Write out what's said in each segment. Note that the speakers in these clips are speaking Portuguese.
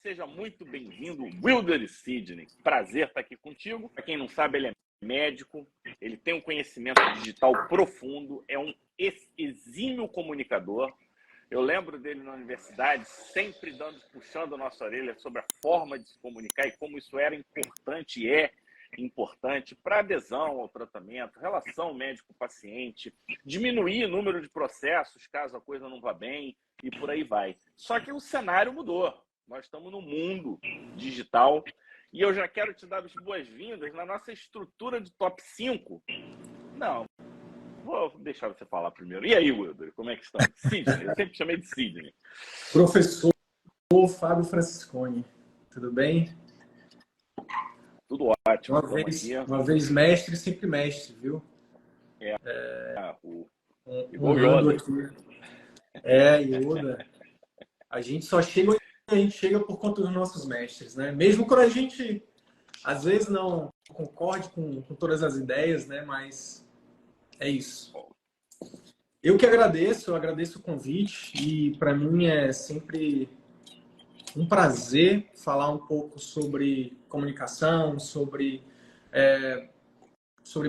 Seja muito bem-vindo, Wilder Sidney. Prazer estar aqui contigo. Para quem não sabe, ele é médico, ele tem um conhecimento digital profundo, é um exímio comunicador. Eu lembro dele na universidade, sempre puxando a nossa orelha sobre a forma de se comunicar e como isso era importante e é importante para adesão ao tratamento, relação médico-paciente, diminuir o número de processos caso a coisa não vá bem e por aí vai. Só que o cenário mudou. Nós estamos no mundo digital e eu já quero te dar as boas-vindas na nossa estrutura de top 5. Não, vou deixar você falar primeiro. E aí, Wilder, como é que estão? Sidney, eu sempre chamei de Sidney. Professor Fábio Franciscone, tudo bem? Tudo ótimo. Uma vez mestre, sempre mestre, viu? Igual Yoda. Yoda. A gente só chega onde a gente chega por conta dos nossos mestres, né? Mesmo quando a gente, às vezes, não concorde com todas as ideias, né? Mas é isso. Eu agradeço o convite e para mim é sempre um prazer falar um pouco sobre comunicação, sobre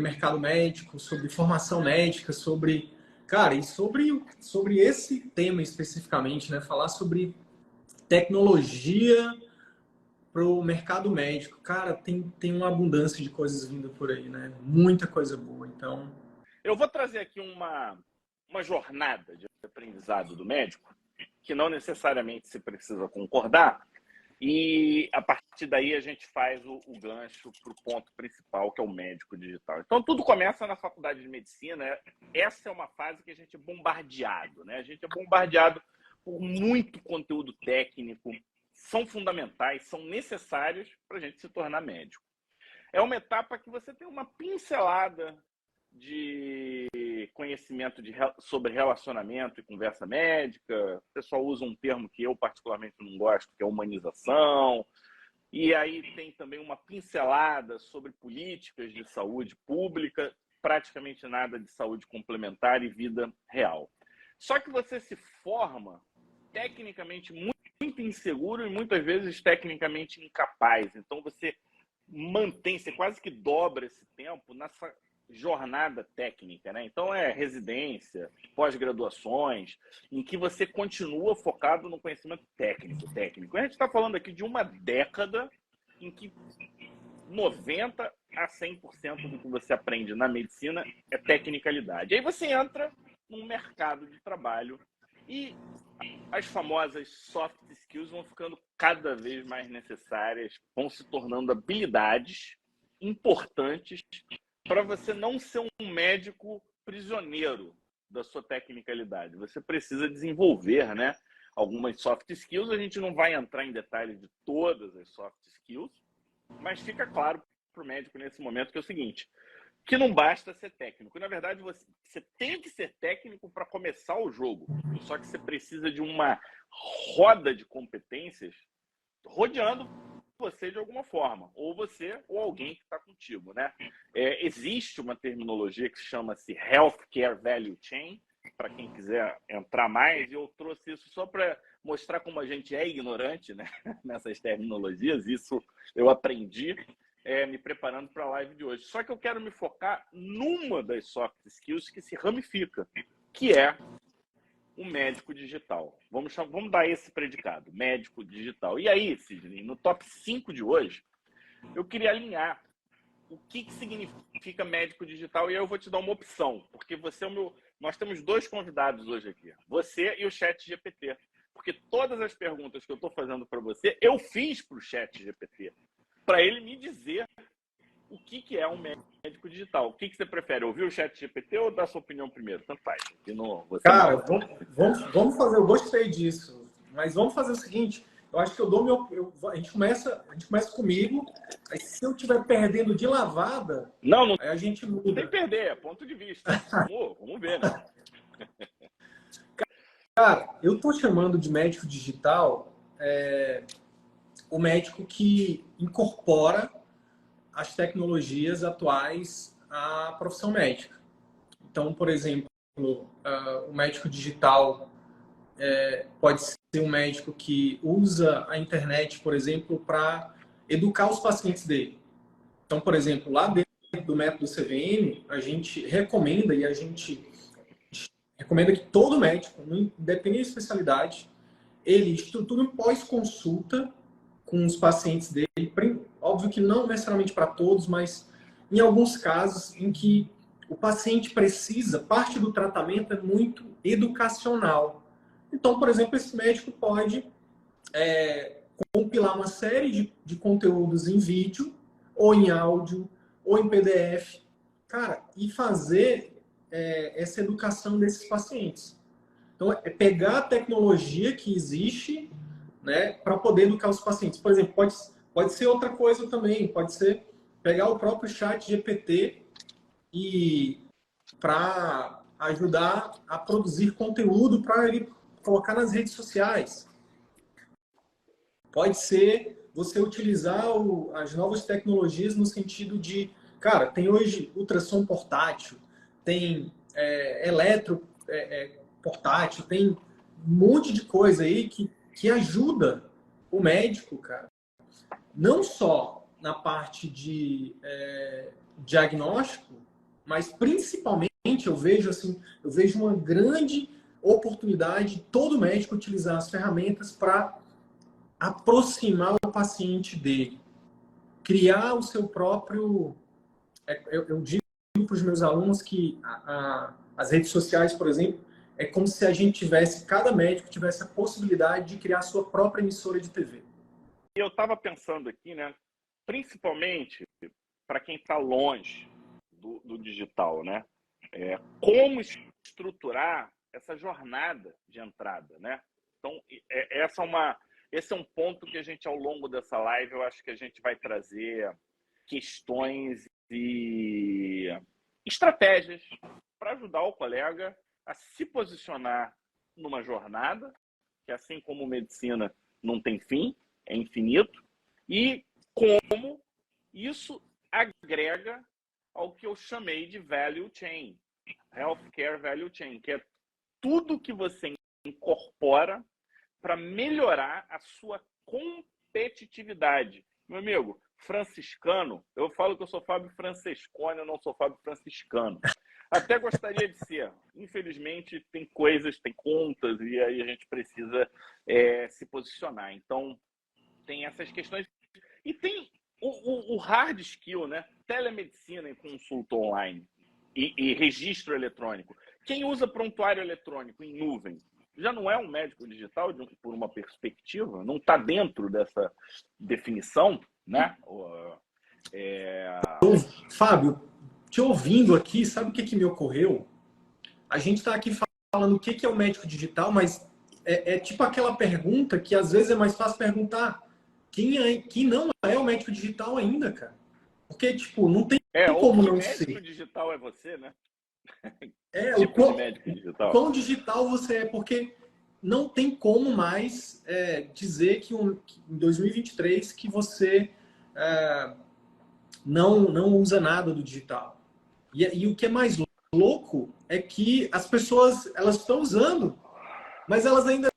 mercado médico, sobre formação médica, sobre esse tema especificamente, né? Falar sobre tecnologia para o mercado médico. Cara, tem uma abundância de coisas vindo por aí, né? Muita coisa boa, então... Eu vou trazer aqui uma jornada de aprendizado do médico, que não necessariamente se precisa concordar, e a partir daí a gente faz o gancho para o ponto principal, que é o médico digital. Então, tudo começa na faculdade de medicina. Essa é uma fase que a gente é bombardeado, né? A gente é bombardeado por muito conteúdo técnico, são fundamentais, são necessários para a gente se tornar médico. É uma etapa que você tem uma pincelada de conhecimento sobre relacionamento e conversa médica. O pessoal usa um termo que eu particularmente não gosto, que é humanização. E aí tem também uma pincelada sobre políticas de saúde pública, praticamente nada de saúde complementar e vida real. Só que você se forma tecnicamente muito inseguro e muitas vezes tecnicamente incapaz. Então você quase que dobra esse tempo nessa jornada técnica, né? Então é residência, pós-graduações, em que você continua focado no conhecimento técnico. A gente está falando aqui de uma década em que 90% a 100% do que você aprende na medicina é tecnicalidade. Aí você entra num mercado de trabalho e as famosas soft skills vão ficando cada vez mais necessárias, vão se tornando habilidades importantes para você não ser um médico prisioneiro da sua tecnicalidade. Você precisa desenvolver, né, algumas soft skills. A gente não vai entrar em detalhes de todas as soft skills, mas fica claro para o médico nesse momento que é o seguinte, que não basta ser técnico. Na verdade, você tem que ser técnico para começar o jogo. Só que você precisa de uma roda de competências rodeando você de alguma forma. Ou você ou alguém que está contigo, né? Existe uma terminologia que chama-se Healthcare Value Chain, para quem quiser entrar mais. E eu trouxe isso só para mostrar como a gente é ignorante, né, nessas terminologias. Isso eu aprendi me preparando para a live de hoje. Só que eu quero me focar numa das soft skills que se ramifica, que é o médico digital. Vamos dar esse predicado, médico digital. E aí, Sidney, no top 5 de hoje, eu queria alinhar o que significa médico digital, e aí eu vou te dar uma opção, porque você é o meu... Nós temos dois convidados hoje aqui, você e o ChatGPT, porque todas as perguntas que eu estou fazendo para você, eu fiz para o ChatGPT, para ele me dizer o que é um médico digital. O que você prefere, ouvir o ChatGPT ou dar sua opinião primeiro? Tanto faz. Cara, vamos fazer, eu gostei disso, mas vamos fazer o seguinte, eu acho que a gente começa comigo, aí se eu estiver perdendo de lavada, não, aí a gente muda. Não tem que perder, é ponto de vista. Vamos ver, né? Cara, eu tô chamando de médico digital o médico que incorpora as tecnologias atuais à profissão médica. Então, por exemplo, o médico digital pode um médico que usa a internet, por exemplo, para educar os pacientes dele. Então, por exemplo, lá dentro do método CVM, a gente recomenda que todo médico, independente da especialidade, ele estrutura um pós-consulta com os pacientes dele. Óbvio que não necessariamente para todos, mas em alguns casos em que o paciente precisa, parte do tratamento é muito educacional. Então, por exemplo, esse médico pode compilar uma série de conteúdos em vídeo, ou em áudio, ou em PDF, cara, e fazer essa educação desses pacientes. Então, é pegar a tecnologia que existe, né, para poder educar os pacientes. Por exemplo, pode ser outra coisa também, pode ser pegar o próprio chat GPT e para ajudar a produzir conteúdo para ele colocar nas redes sociais. Pode ser você utilizar as novas tecnologias no sentido de, cara, tem hoje ultrassom portátil, tem portátil, tem um monte de coisa aí que ajuda o médico, cara. Não só na parte de diagnóstico, mas principalmente eu vejo uma grande oportunidade de todo médico utilizar as ferramentas para aproximar o paciente dele. Criar o seu próprio... Eu digo para os meus alunos que as redes sociais, por exemplo, é como se a gente cada médico tivesse a possibilidade de criar a sua própria emissora de TV. Eu estava pensando aqui, né? Principalmente para quem está longe do digital, né? Como estruturar essa jornada de entrada, né? Então, esse é um ponto que a gente, ao longo dessa live, eu acho que a gente vai trazer questões e estratégias para ajudar o colega a se posicionar numa jornada, que assim como medicina não tem fim, é infinito, e como isso agrega ao que eu chamei de value chain, healthcare value chain, que é tudo que você incorpora para melhorar a sua competitividade. Meu amigo, franciscano, eu falo que eu sou Fábio Francescone, eu não sou Fábio Franciscano. Até gostaria de ser. Infelizmente, tem coisas, tem contas, e aí a gente precisa se posicionar. Então, tem essas questões. E tem o hard skill, né? Telemedicina e consulta online e registro eletrônico. Quem usa prontuário eletrônico em nuvem já não é um médico digital por uma perspectiva? Não está dentro dessa definição, né? Fábio, te ouvindo aqui, sabe o que me ocorreu? A gente está aqui falando o que é o médico digital, mas é tipo aquela pergunta que às vezes é mais fácil perguntar quem não é o médico digital ainda, cara. Porque, tipo, não tem como não ser. Médico digital é você, né? Tipo de médico digital. Quão digital você é, porque não tem como mais dizer que em 2023 que você não usa nada do digital. E o que é mais louco é que as pessoas elas estão usando, mas elas ainda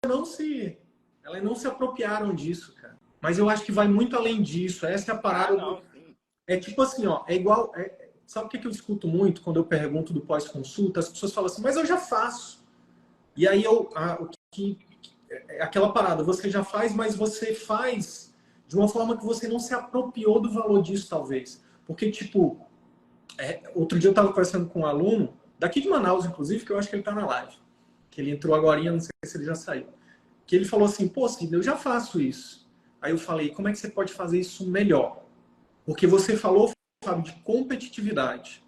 não se apropriaram disso, cara. Mas eu acho que vai muito além disso. Essa é a parada. É tipo assim, ó, é igual. Sabe o que eu escuto muito quando eu pergunto do pós-consulta? As pessoas falam assim, mas eu já faço. E aí aquela parada, você já faz, mas você faz de uma forma que você não se apropriou do valor disso, talvez. Porque, tipo, outro dia eu estava conversando com um aluno, daqui de Manaus, inclusive, que eu acho que ele está na live. Que ele entrou agora, não sei se ele já saiu. Que ele falou assim, pô, Sidney, eu já faço isso. Aí eu falei, como é que você pode fazer isso melhor? Porque você falou, Fábio, de competitividade.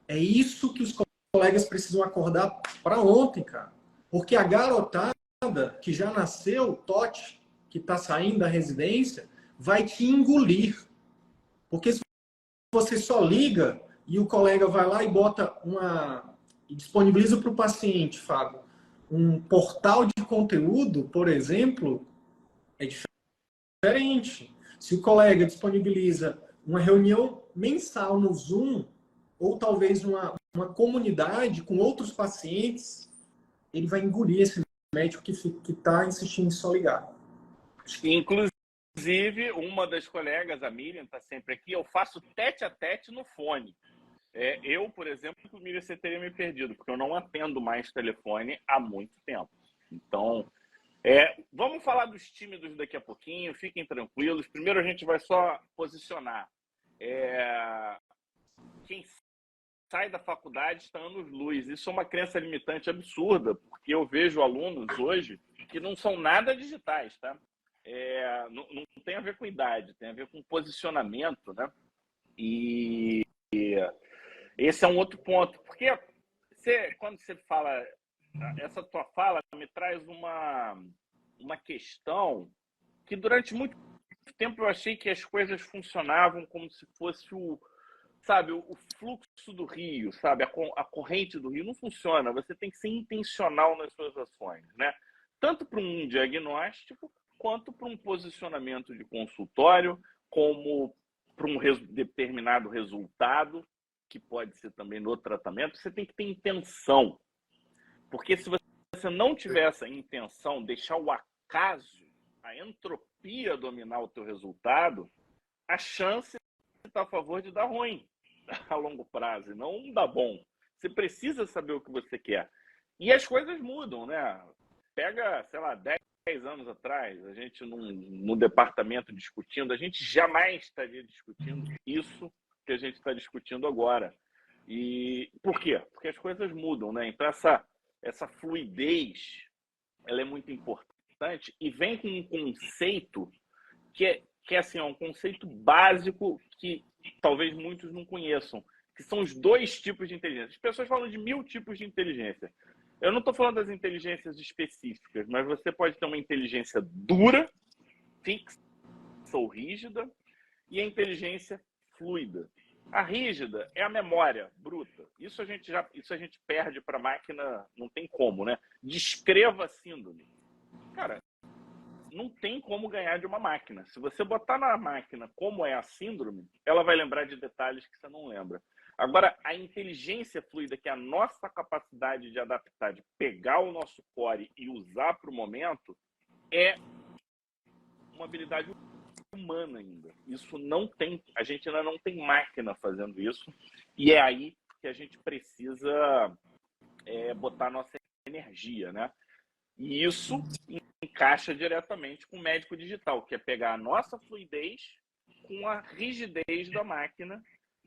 É isso que os colegas precisam acordar para ontem, cara. Porque a garotada que já nasceu, Totti, que está saindo da residência, vai te engolir. Porque se você só liga e o colega vai lá e e disponibiliza para o paciente, Fábio, um portal de conteúdo, por exemplo, é diferente. Se o colega disponibiliza uma reunião mensal no Zoom, ou talvez uma comunidade com outros pacientes, ele vai engolir esse médico que está insistindo em só ligar. Inclusive, uma das colegas, a Miriam, está sempre aqui, eu faço tete a tete no fone. Eu, por exemplo, Miriam, você teria me perdido, porque eu não atendo mais telefone há muito tempo. Então, vamos falar dos tímidos daqui a pouquinho, fiquem tranquilos. Primeiro a gente vai só posicionar. Quem sai da faculdade está anos-luz. Isso é uma crença limitante absurda, porque eu vejo alunos hoje que não são nada digitais, tá? Não tem a ver com idade, tem a ver com posicionamento, né? E esse é um outro ponto, porque quando você fala, essa tua fala me traz uma questão que durante muito tempo eu achei que as coisas funcionavam como se fosse o fluxo do rio, sabe? A corrente do rio não funciona. Você tem que ser intencional nas suas ações, né? Tanto para um diagnóstico, quanto para um posicionamento de consultório, como para um determinado resultado, que pode ser também no tratamento. Você tem que ter intenção. Porque se você não tiver essa intenção, deixar o acaso, a entropia dominar o teu resultado, a chance está a favor de dar ruim a longo prazo, e não dar bom. Você precisa saber o que você quer. E as coisas mudam, né? Pega, sei lá, 10 anos atrás, a gente no departamento discutindo, a gente jamais estaria discutindo isso que a gente está discutindo agora. E por quê? Porque as coisas mudam, né? Então essa fluidez, ela é muito importante e vem com um conceito que é assim, um conceito básico que talvez muitos não conheçam, que são os 2 tipos de inteligência. As pessoas falam de 1000 tipos de inteligência. Eu não estou falando das inteligências específicas, mas você pode ter uma inteligência dura, fixa ou rígida, e a inteligência fluida. A rígida é a memória bruta. Isso a gente perde para a máquina, não tem como, né? Descreva a síndrome. Cara, não tem como ganhar de uma máquina. Se você botar na máquina como é a síndrome, ela vai lembrar de detalhes que você não lembra. Agora, a inteligência fluida, que é a nossa capacidade de adaptar, de pegar o nosso core e usar para o momento, é uma habilidade humana ainda. Isso não tem, a gente ainda não tem máquina fazendo isso, e é aí que a gente precisa botar nossa energia, né? E isso encaixa diretamente com o médico digital, que é pegar a nossa fluidez com a rigidez da máquina,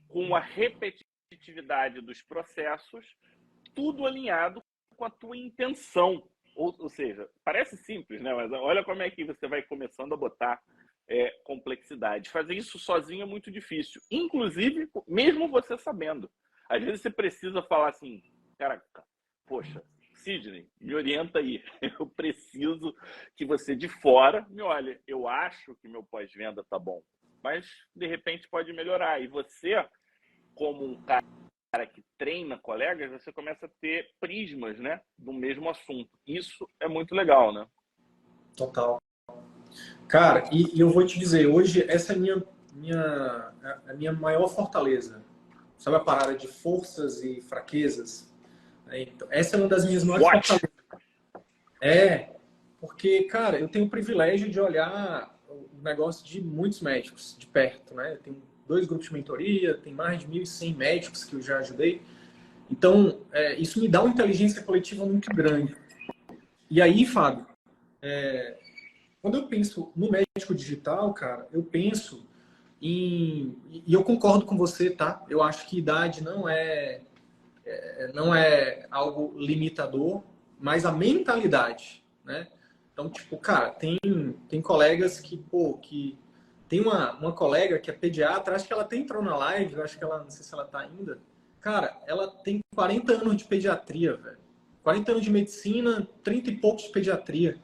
com a repetitividade dos processos, tudo alinhado com a tua intenção. Ou seja, parece simples, né? Mas olha como é que você vai começando a botar complexidade. Fazer isso sozinho é muito difícil, inclusive mesmo você sabendo. Às vezes você precisa falar assim, cara, poxa, Sidney, me orienta aí. Eu preciso que você de fora me olhe. Eu acho que meu pós-venda tá bom, mas de repente pode melhorar. E você, como um cara que treina colegas, você começa a ter prismas, né, do mesmo assunto. Isso é muito legal, né? Total. Cara, e eu vou te dizer, hoje essa é a minha maior fortaleza. Sabe a parada de forças e fraquezas? Então, essa é uma das minhas maiores fortalezas. Porque, cara, eu tenho o privilégio de olhar o negócio de muitos médicos de perto, né? Eu tenho 2 grupos de mentoria, tem mais de 1.100 médicos que eu já ajudei. Então, isso me dá uma inteligência coletiva muito grande. E aí, Fábio, quando eu penso no médico digital, cara, eu penso e eu concordo com você, tá? Eu acho que idade não é algo limitador, mas a mentalidade, né? Então, tipo, cara, tem colegas que tem uma colega que é pediatra, acho que ela até entrou na live, eu acho que ela, não sei se ela tá ainda. Cara, ela tem 40 anos de pediatria, velho. 40 anos de medicina, 30 e poucos de pediatria.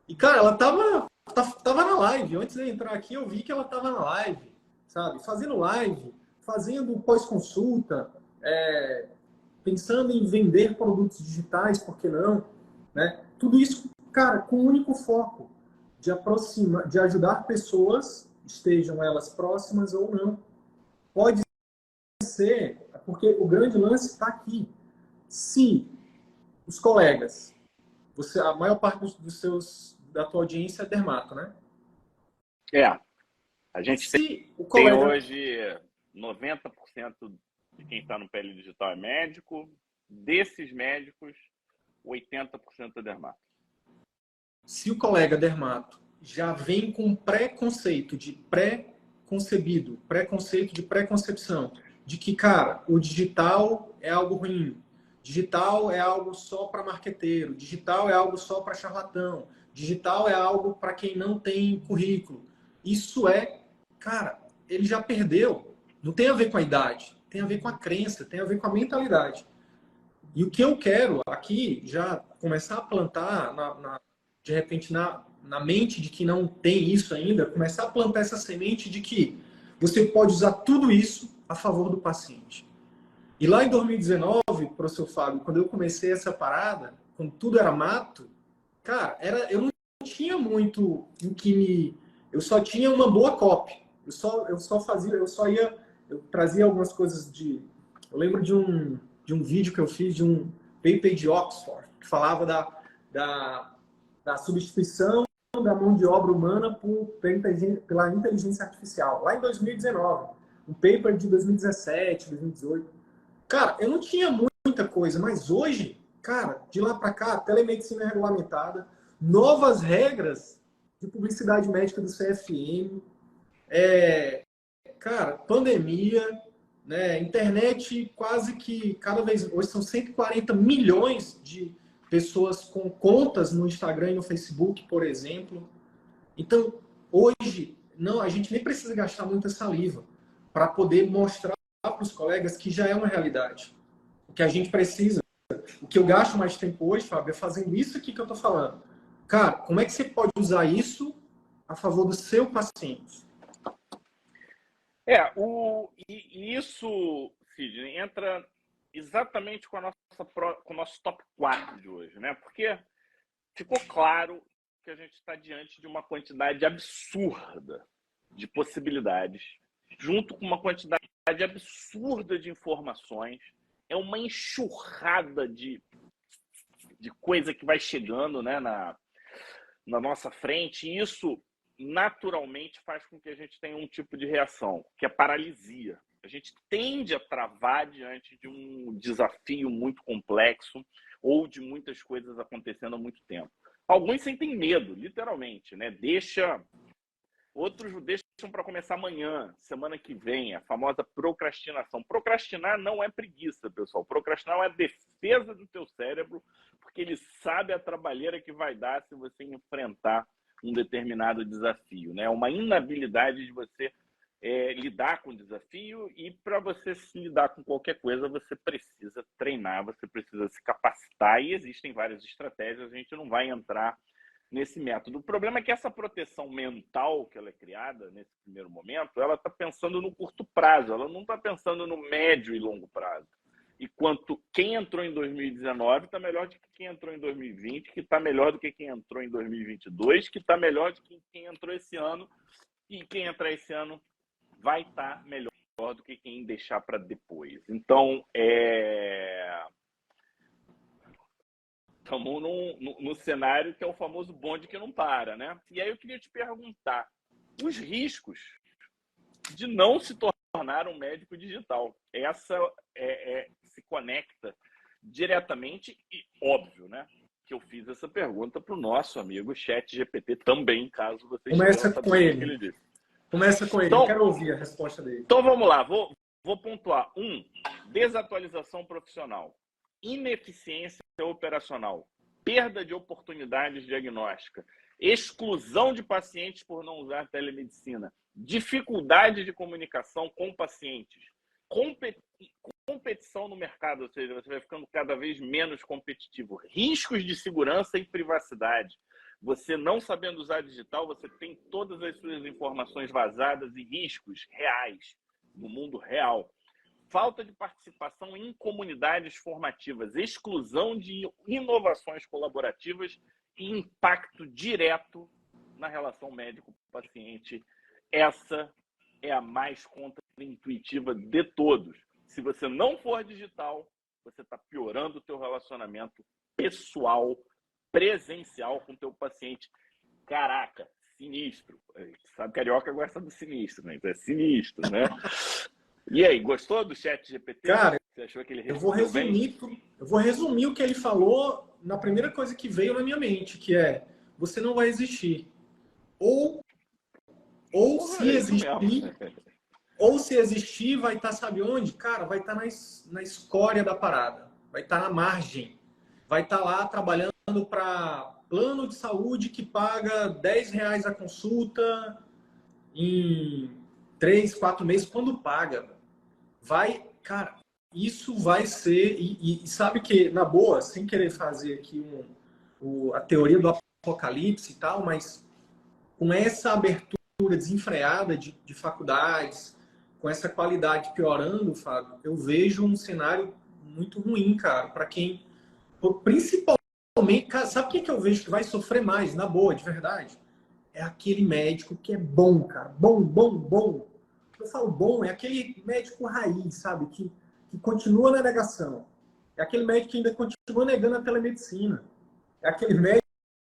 E, cara, ela tava na live. Antes de eu entrar aqui, eu vi que ela tava na live, sabe? Fazendo live, fazendo pós-consulta, pensando em vender produtos digitais, por que não? Né? Tudo isso, cara, com um único foco, de ajudar pessoas, estejam elas próximas ou não. Pode ser, porque o grande lance está aqui. Se os colegas a maior parte da tua audiência é dermato, né? A gente Se o tem colega... hoje 90% de quem está no Pele Digital é médico. Desses médicos, 80% é dermato. Se o colega dermato já vem com preconceito de pré-concebido, preconceito de preconcepção, de que, cara, o digital é algo ruim, digital é algo só para marqueteiro, digital é algo só para charlatão, digital é algo para quem não tem currículo. Isso cara, ele já perdeu. Não tem a ver com a idade, tem a ver com a crença, tem a ver com a mentalidade. E o que eu quero aqui, já começar a plantar, de repente, na mente de que não tem isso ainda, começar a plantar essa semente de que você pode usar tudo isso a favor do paciente. E lá em 2019, professor Fábio, quando eu comecei essa parada, quando tudo era mato, cara, eu não tinha muito em que me... Eu só tinha uma boa copy. Eu trazia algumas coisas de... Eu lembro de um vídeo que eu fiz de um paper de Oxford, que falava da substituição da mão de obra humana pela inteligência artificial, lá em 2019. Um paper de 2017, 2018. Cara, eu não tinha muita coisa, mas hoje, cara, de lá para cá, a telemedicina é regulamentada, novas regras de publicidade médica do CFM, cara, pandemia, né, internet quase que cada vez... Hoje são 140 milhões de pessoas com contas no Instagram e no Facebook, por exemplo. Então, hoje, não, a gente nem precisa gastar muita saliva para poder mostrar para os colegas que já é uma realidade. O que a gente precisa, o que eu gasto mais tempo hoje, Fábio, é fazendo isso aqui que eu estou falando. Cara, como é que você pode usar isso a favor do seu paciente? Isso, Sidney, entra exatamente com o nosso top 4 de hoje, né? Porque ficou claro que a gente está diante de uma quantidade absurda de possibilidades, junto com uma quantidade absurda de informações. É uma enxurrada de coisa que vai chegando, né, na nossa frente, e isso naturalmente faz com que a gente tenha um tipo de reação, que é paralisia. A gente tende a travar diante de um desafio muito complexo ou de muitas coisas acontecendo há muito tempo. Alguns sentem medo, literalmente, né? Outros deixam para começar amanhã, semana que vem, a famosa procrastinação. Procrastinar não é preguiça, pessoal. Procrastinar é a defesa do teu cérebro, porque ele sabe a trabalheira que vai dar se você enfrentar um determinado desafio, né? Uma inabilidade de você lidar com o desafio, e para você se lidar com qualquer coisa, você precisa treinar, você precisa se capacitar, e existem várias estratégias, a gente não vai entrar nesse método. O problema é que essa proteção mental que ela é criada nesse primeiro momento, ela está pensando no curto prazo, ela não está pensando no médio e longo prazo. E quem entrou em 2019 está melhor do que quem entrou em 2020, que está melhor do que quem entrou em 2022, que está melhor do que quem entrou esse ano, e quem entrar esse ano vai estar melhor do que quem deixar para depois. Então, estamos no cenário que é o famoso bonde que não para, né? E aí eu queria te perguntar, os riscos de não se tornar um médico digital. Essa se conecta diretamente e óbvio, né? Que eu fiz essa pergunta para o nosso amigo ChatGPT também, caso vocês Começa queiram com saber o que ele. ele disse. Começa com ele, Então, eu quero ouvir a resposta dele. Então vamos lá, vou pontuar. Desatualização profissional, ineficiência operacional, perda de oportunidades diagnósticas, exclusão de pacientes por não usar telemedicina, dificuldade de comunicação com pacientes, competição no mercado, ou seja, você vai ficando cada vez menos competitivo, riscos de segurança e privacidade. Você não sabendo usar digital, você tem todas as suas informações vazadas e riscos reais no mundo real. Falta de participação em comunidades formativas, exclusão de inovações colaborativas e impacto direto na relação médico-paciente. Essa é a mais contraintuitiva de todos. Se você não for digital, você está piorando o teu relacionamento pessoal presencial com o teu paciente. Caraca, sinistro. Sabe, carioca gosta do sinistro, né? Então é sinistro, né? E aí, gostou do chat GPT? Cara, você achou que ele eu vou resumir o que ele falou na primeira coisa que veio na minha mente, que é: você não vai existir. Ou se existir, vai estar, sabe onde? Cara, vai estar na escória da parada. Vai estar na margem. Vai estar lá trabalhando para plano de saúde que paga R$10 a consulta em 3, 4 meses, quando paga. Cara, isso vai ser... E sabe que, na boa, sem querer fazer aqui a teoria do apocalipse e tal, mas com essa abertura desenfreada de faculdades, com essa qualidade piorando, Fábio, eu vejo um cenário muito ruim, cara, para quem... Principalmente, cara, sabe quem que eu vejo que vai sofrer mais, na boa, de verdade? É aquele médico que é bom, cara. Bom, bom, bom. Eu falo bom, é aquele médico raiz, sabe? Que continua na negação. É aquele médico que ainda continua negando a telemedicina. É aquele médico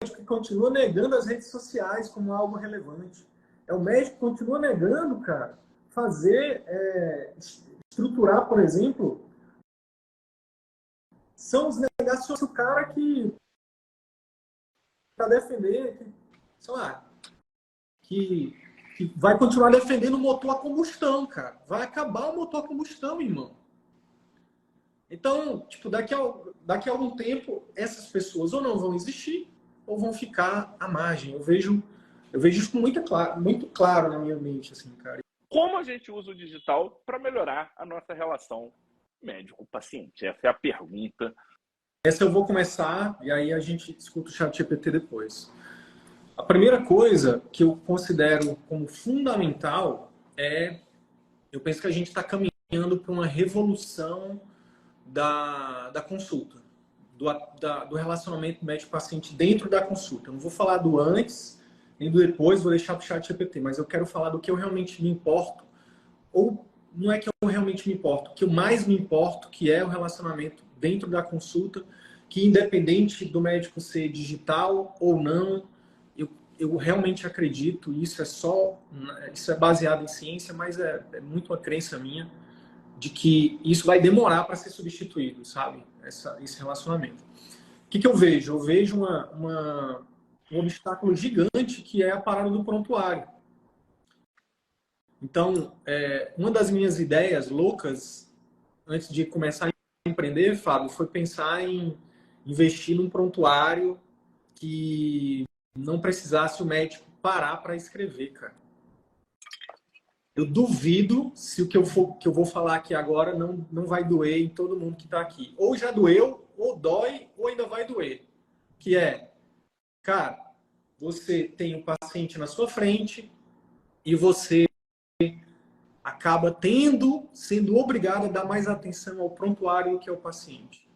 que continua negando as redes sociais como algo relevante. É o médico que continua negando, cara, estruturar, por exemplo, são os negacionistas, o cara que para defender, sei lá, que vai continuar defendendo o motor a combustão, cara. Vai acabar o motor a combustão, irmão. Então, tipo, daqui a algum tempo, essas pessoas ou não vão existir, ou vão ficar à margem. Eu vejo isso muito claro na minha mente, assim, cara. Como a gente usa o digital para melhorar a nossa relação médico-paciente? Essa é a pergunta. Essa eu vou começar, e aí a gente escuta o ChatGPT depois. A primeira coisa que eu considero como fundamental eu penso que a gente está caminhando para uma revolução da consulta, do relacionamento médico-paciente dentro da consulta. Eu não vou falar do antes nem do depois, vou deixar para o ChatGPT, mas eu quero falar do que eu realmente me importo, ou não é que eu realmente me importo, o que eu mais me importo, que é o relacionamento dentro da consulta, que independente do médico ser digital ou não, eu realmente acredito, isso é baseado em ciência, mas é muito uma crença minha, de que isso vai demorar para ser substituído, sabe? Esse relacionamento. O que eu vejo? Eu vejo um obstáculo gigante, que é a parada do prontuário. Então, uma das minhas ideias loucas, antes de começar a empreender, Fábio, foi pensar em investir num prontuário que não precisasse o médico parar para escrever, cara. Eu duvido se o que eu vou falar aqui agora não vai doer em todo mundo que está aqui. Ou já doeu, ou dói, ou ainda vai doer. Que é, cara, você tem um paciente na sua frente e você acaba sendo obrigado a dar mais atenção ao prontuário do que ao paciente.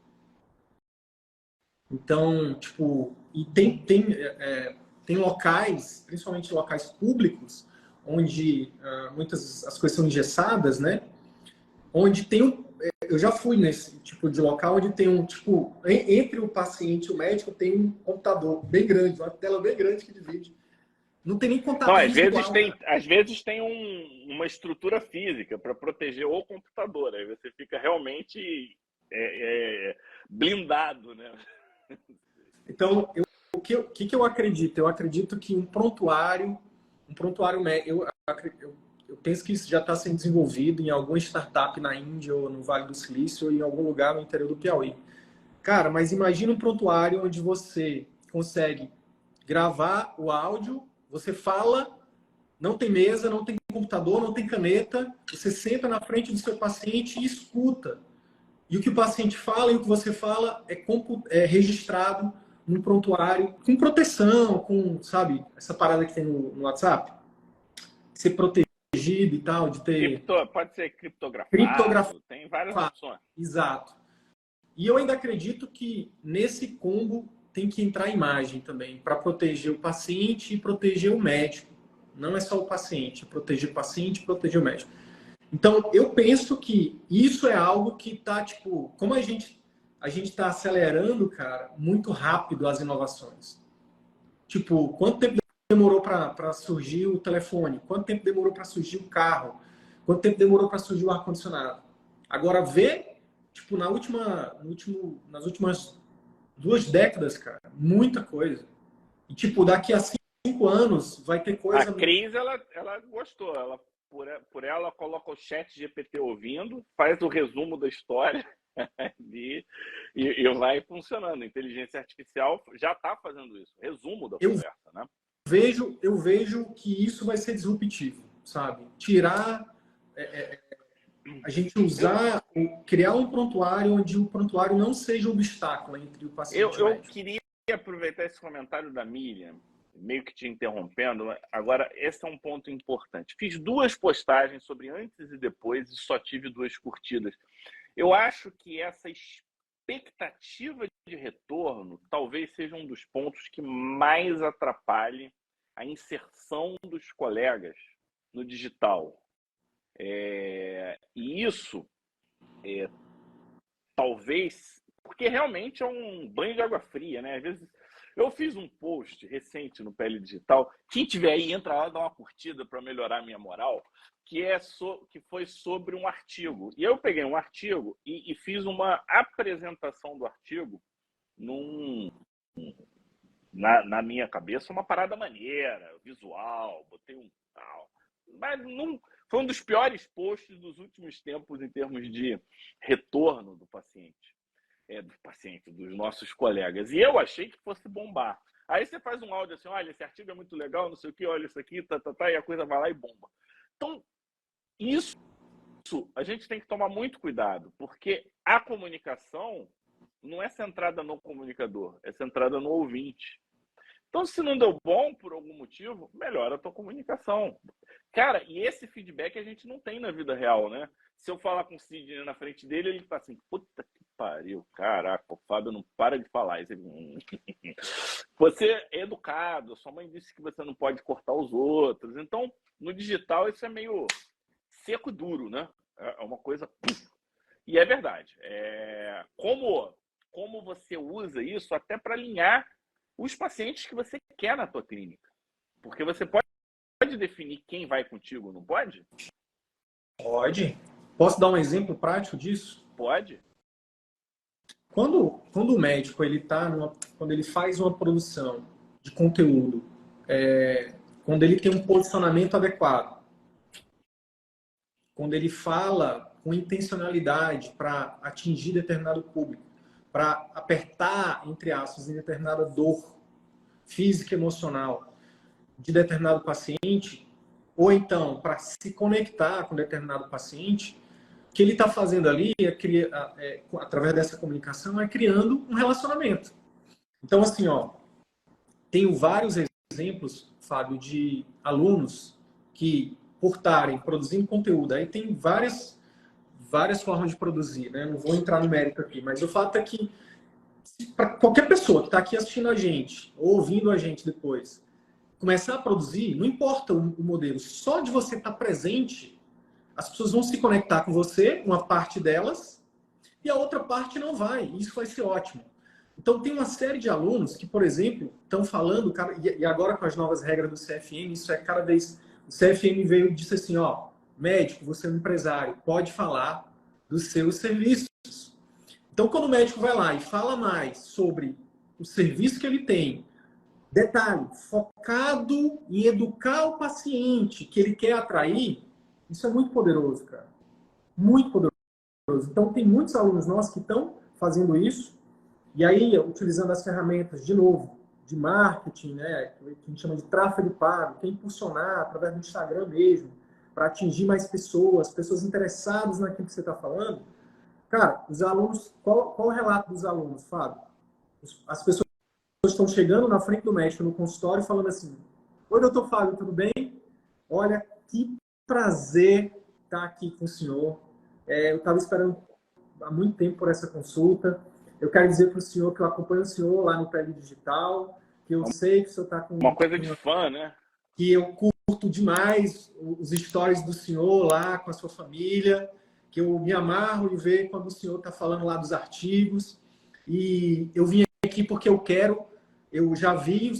Então, tipo, e tem locais, principalmente locais públicos, onde muitas as coisas são engessadas, né? Onde eu já fui nesse tipo de local onde tem entre o paciente e o médico tem um computador bem grande, uma tela bem grande que divide. Não tem nem computador. Não, às vezes tem uma estrutura física para proteger o computador, aí você fica realmente blindado, né? Então, o que eu acredito? Eu acredito que um prontuário eu penso que isso já está sendo desenvolvido em alguma startup na Índia ou no Vale do Silício ou em algum lugar no interior do Piauí. Cara, mas imagina um prontuário onde você consegue gravar o áudio, você fala, não tem mesa, não tem computador, não tem caneta, você senta na frente do seu paciente e escuta. E o que o paciente fala e o que você fala é registrado num prontuário com proteção, com, sabe, essa parada que tem no WhatsApp, ser protegido e tal, de ter... Pode ser criptografado, tem várias opções. Exato. E eu ainda acredito que nesse combo tem que entrar a imagem também, para proteger o paciente e proteger o médico. Não é só o paciente, proteger o paciente e proteger o médico. Então, eu penso que isso é algo que está, tipo, como a gente a gente está acelerando, cara, muito rápido as inovações. Tipo, quanto tempo demorou para surgir o telefone? Quanto tempo demorou para surgir o carro? Quanto tempo demorou para surgir o ar-condicionado? Agora, vê, tipo, nas últimas 2 décadas, cara, muita coisa. E, tipo, daqui a 5 anos vai ter coisa... A Cris, ela gostou. Ela, por ela, coloca o chat GPT ouvindo, faz o resumo da história e vai funcionando. A inteligência artificial já está fazendo isso. Resumo da conversa, né? Eu vejo que isso vai ser disruptivo, sabe? Tirar... a gente usar, criar um prontuário onde o prontuário não seja um obstáculo entre o paciente e o médico. Eu queria aproveitar esse comentário da Miriam, meio que te interrompendo. Agora, esse é um ponto importante. Fiz 2 postagens sobre antes e depois e só tive 2 curtidas. Eu acho que essa expectativa de retorno talvez seja um dos pontos que mais atrapalhe a inserção dos colegas no digital. E isso, talvez, porque realmente é um banho de água fria, né? Às vezes, eu fiz um post recente no Pele Digital. Quem tiver aí, entra lá, dá uma curtida para melhorar a minha moral, que foi sobre um artigo. E eu peguei um artigo e fiz uma apresentação do artigo na minha cabeça, uma parada maneira, visual, botei um tal. Mas foi um dos piores posts dos últimos tempos em termos de retorno do paciente. Dos nossos colegas. E eu achei que fosse bombar. Aí você faz um áudio assim, olha, esse artigo é muito legal, não sei o que, olha isso aqui, e a coisa vai lá e bomba. Então, isso a gente tem que tomar muito cuidado, porque a comunicação não é centrada no comunicador, é centrada no ouvinte. Então, se não deu bom por algum motivo, melhora a tua comunicação. Cara, e esse feedback a gente não tem na vida real, né? Se eu falar com o Sidney na frente dele, ele tá assim, puta que pariu, caraca, o Fábio não para de falar. Você é educado, sua mãe disse que você não pode cortar os outros. Então, no digital, isso é meio seco e duro, né? É uma coisa... E é verdade. Como você usa isso até para alinhar os pacientes que você quer na tua clínica. Porque você pode definir quem vai contigo, não pode? Pode. Posso dar um exemplo prático disso? Pode. Quando o médico quando ele faz uma produção de conteúdo, quando ele tem um posicionamento adequado, quando ele fala com intencionalidade para atingir determinado público, para apertar, entre aspas, em determinada dor física e emocional de determinado paciente, ou então para se conectar com determinado paciente, o que ele está fazendo ali, através dessa comunicação, é criando um relacionamento. Então, assim, tenho vários exemplos, Fábio, de alunos que, por estarem produzindo conteúdo, aí tem várias formas de produzir, né? Não vou entrar no mérito aqui, mas o fato é que, para qualquer pessoa que está aqui assistindo a gente, ou ouvindo a gente depois, começar a produzir, não importa o modelo, só de você estar presente, as pessoas vão se conectar com você, uma parte delas, e a outra parte não vai. Isso vai ser ótimo. Então, tem uma série de alunos que, por exemplo, estão falando, e agora com as novas regras do CFM, isso é cada vez... O CFM veio e disse assim, médico, você é um empresário, pode falar dos seus serviços. Então, quando o médico vai lá e fala mais sobre o serviço que ele tem, detalhe, focado em educar o paciente que ele quer atrair, isso é muito poderoso, cara. Muito poderoso. Então, tem muitos alunos nossos que estão fazendo isso, e aí, utilizando as ferramentas, de novo, de marketing, né, que a gente chama de tráfego pago, que é impulsionar através do Instagram mesmo, para atingir mais pessoas interessadas naquilo que você está falando. Cara, os alunos, qual o relato dos alunos, Fábio? As pessoas estão chegando na frente do médico no consultório falando assim, oi, doutor Fábio, tudo bem? Olha, que prazer estar aqui com o senhor. Eu estava esperando há muito tempo por essa consulta. Eu quero dizer para o senhor que eu acompanho o senhor lá no Pele Digital, que eu sei que o senhor está com... Uma coisa de fã, né? Que eu curto demais os stories do senhor lá com a sua família, que eu me amarro em ver quando o senhor está falando lá dos artigos. e eu vim aqui porque eu já vi,